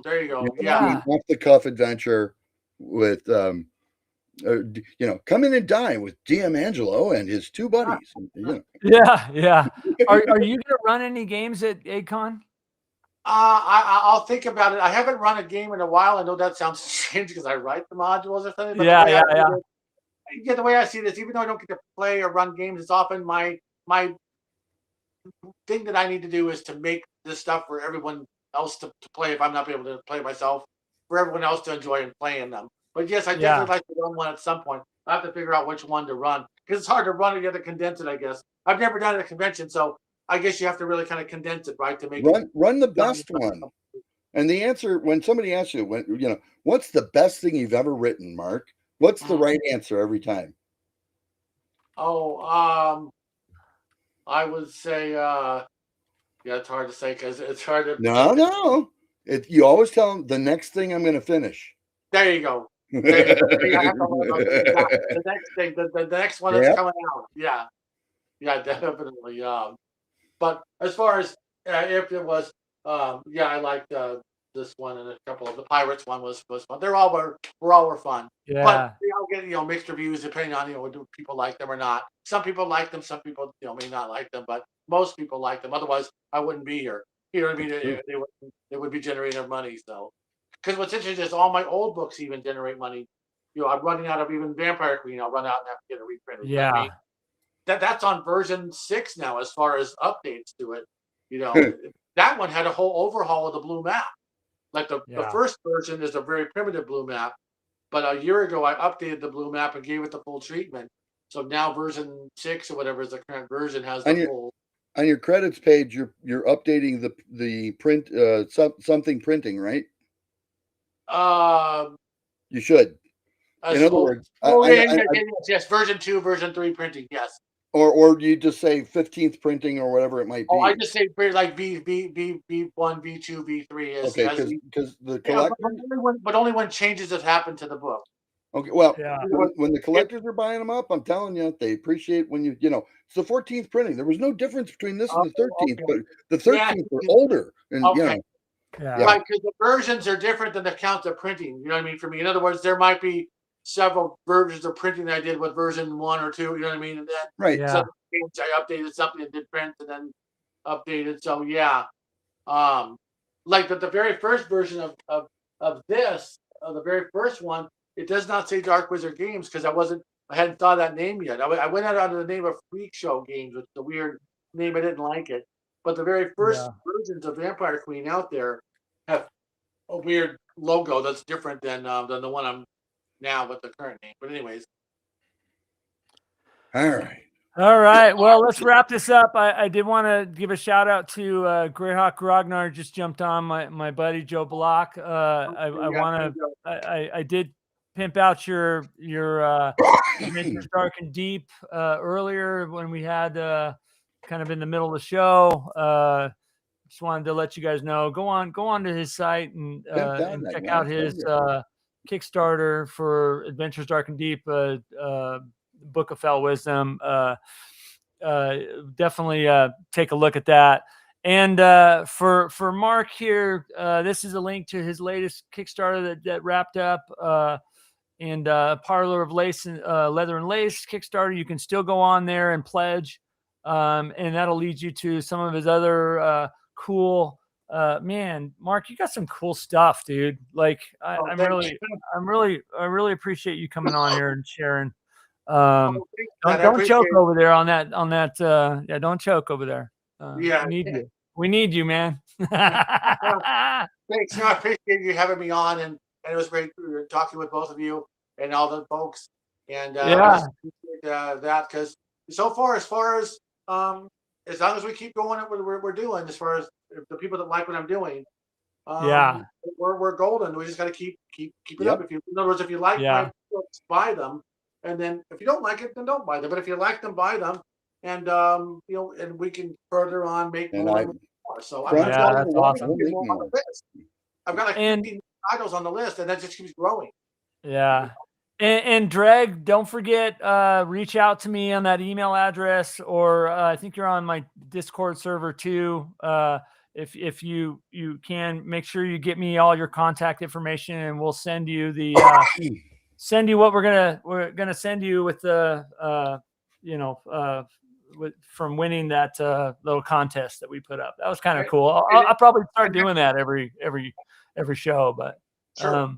There you go.
Off the cuff adventure with come in and dine with DM Angelo and his 2 buddies.
Yeah. Are you gonna run any games at EggCon?
I'll think about it. I haven't run a game in a while. I know that sounds strange because I write the modules or something. But the way I see this, even though I don't get to play or run games, it's often my thing that I need to do is to make this stuff for everyone else to play. If I'm not able to play myself, for everyone else to enjoy and playing them. But yes, I definitely like to run one at some point. I have to figure out which one to run because it's hard to run it. You have to condense it, I guess. I've never done it at a convention, so I guess you have to really kind of condense it, right? To make
run the best one. And the answer, when somebody asks you, what's the best thing you've ever written, Mark? What's the right answer every time?
I would say, it's hard to say because it's hard to.
No. You always tell them the next thing I'm going to finish.
There you go. The next thing, the next one that's coming out. Yeah, definitely. But as far as if it was, I liked this one and a couple of the Pirates one was fun. They're all were fun.
Yeah.
But they all get mixed reviews depending on do people like them or not. Some people like them, some people may not like them, but most people like them. Otherwise, I wouldn't be here. You know what I mean? They would be generating money. So, because what's interesting is all my old books even generate money. I'm running out of even Vampire Queen. I'll run out and have to get a reprint.
Yeah.
You know what I mean? That's on version 6 now as far as updates to it. That one had a whole overhaul of the blue map. Like the first version is a very primitive blue map, but a year ago I updated the blue map and gave it the full treatment. So now version 6 or whatever is the current version has the full.
On your credits page, you're updating the print something printing, right? You should. In other words,
yes, version 2, version 3 printing, yes.
Or you just say 15th printing or whatever it might be.
I just say like V1, V2, V3 is
okay, because the collector,
but only when changes have happened to the book.
Okay, well, when the collectors are buying them up, I'm telling you, they appreciate when it's the 14th printing. There was no difference between this and the 13th, but the 13th were older, and
right, because the versions are different than the count of printing. You know what I mean? For me, in other words, there might be several versions of printing that I did with version 1 or 2, you know what I mean? And then I updated something and did print and then updated. So like the very first version of this, the very first one, it does not say Dark Wizard Games because I hadn't thought of that name yet. I went out under the name of Freak Show Games, which is a weird name. I didn't like it. But the very first versions of Vampire Queen out there have a weird logo that's different than the one I'm now with the current name. But anyways.
All
right. Well, let's wrap this up. I did want to give a shout out to Greyhawk Ragnar just jumped on, my buddy Joe Block. I did pimp out your Adventures Dark and Deep earlier when we had kind of in the middle of the show. Just wanted to let you guys know. Go on to his site and check out his Kickstarter for Adventures Dark and Deep, Book of Fell Wisdom. Definitely take a look at that. And for Mark here, this is a link to his latest Kickstarter that wrapped up. And Parlor of Lace and Leather and Lace Kickstarter. You can still go on there and pledge, and that'll lead you to some of his other cool. Man, Mark, you got some cool stuff, dude. Like I really appreciate you coming on here and sharing. Don't choke over there on that. Yeah, don't choke over there.
Yeah,
we need you, man.
Thanks. No, I appreciate you having me on, and it was great talking with both of you and all the folks. And that because so far, as long as we keep going at what we're doing, as far as the people that like what I'm doing, we're golden. We just got to keep it up. In other words, if you like my books, buy them, and then if you don't like it, then don't buy them. But if you like them, buy them, and and we can further on make more. So
that's awesome.
I've got like 15 titles on the list, and that just keeps growing.
Yeah. And Dreg, don't forget, reach out to me on that email address, or I think you're on my Discord server too. If you can, make sure you get me all your contact information, and we'll send you what we're gonna send you with the from winning that little contest that we put up. That was kind of cool. I'll probably start doing that every show, but
sure.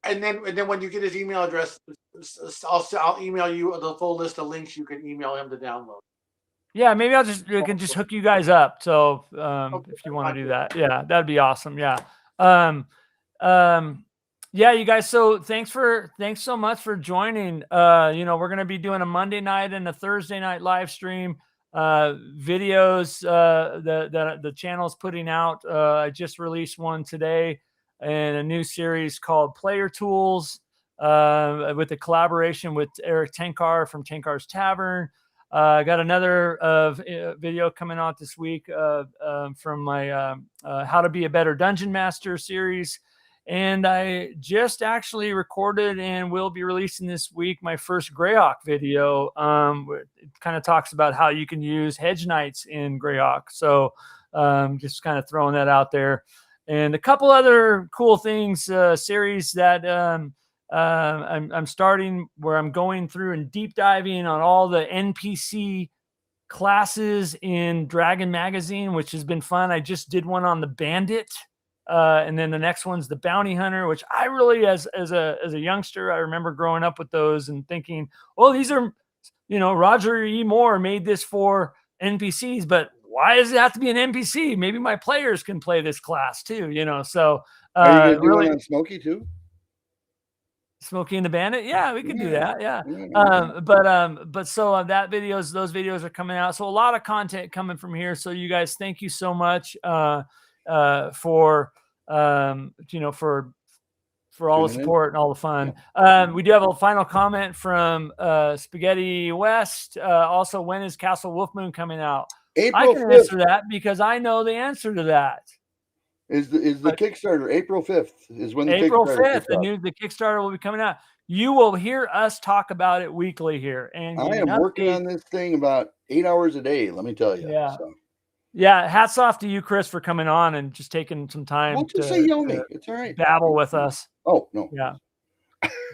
And then when you get his email address, I'll email you the full list of links you can email him to download.
Yeah, maybe I can just hook you guys up. So if you want to do that, yeah, that'd be awesome. Yeah. Yeah, you guys. So thanks so much for joining. We're going to be doing a Monday night and a Thursday night live stream videos that the channel's putting out. I just released one today, and a new series called Player Tools with a collaboration with Eric Tenkar from Tenkar's Tavern. I got another video coming out this week from my How to Be a Better Dungeon Master series. And I just actually recorded and will be releasing this week my first Greyhawk video. It kind of talks about how you can use hedge knights in Greyhawk. So just kind of throwing that out there. And a couple other cool things, series that I'm starting, where I'm going through and deep diving on all the NPC classes in Dragon Magazine, which has been fun. I just did one on the Bandit. And then the next one's the Bounty Hunter, which I really, as a youngster, I remember growing up with those and thinking, well, these are, Roger E. Moore made this for NPCs, but why does it have to be an NPC? Maybe my players can play this class too, So
are you gonna do one on Smokey too?
Smokey and the Bandit? Yeah, we could do that. Yeah. But so those videos are coming out. So a lot of content coming from here. So you guys, thank you so much for all the support and all the fun. We do have a final comment from Spaghetti West. Also, when is Castle Wolfmoon coming out? I can
5th.
answer that because I know the answer to that.
Is the Kickstarter April 5th is when the
April
Kickstarter
5th, the Kickstarter will be coming out. You will hear us talk about it weekly here. And
I am working on this thing about 8 hours a day, let me tell you.
Yeah. So. Yeah, hats off to you, Chris, for coming on and just taking some time
to say Yomi. It's all right.
Babble with us.
Oh, no.
Yeah.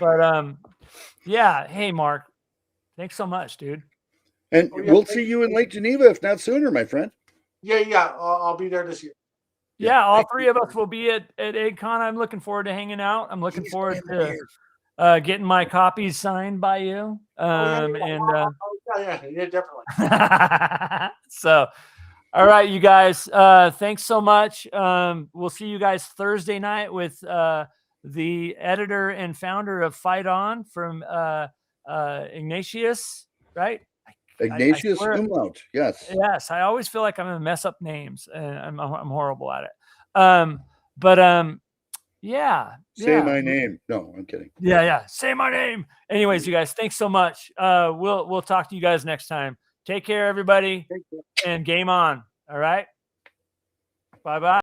But yeah, hey Mark. Thanks so much, dude.
And we'll see you in Lake Geneva, if not sooner, my friend.
Yeah. I'll be there this year.
Yeah, all three of us will be at AidCon. I'm looking forward to hanging out. I'm looking forward to getting my copies signed by you.
Yeah, definitely.
So, all right, you guys. Thanks so much. We'll see you guys Thursday night with the editor and founder of Fight On from Ignatius, right?
Ignatius Umlaut. Yes.
Yes. I always feel like I'm going to mess up names, and I'm horrible at it. Yeah.
Say my name. No, I'm kidding.
Yeah. Say my name. Anyways, you guys, thanks so much. We'll talk to you guys next time. Take care, everybody, and game on. All right. Bye-bye.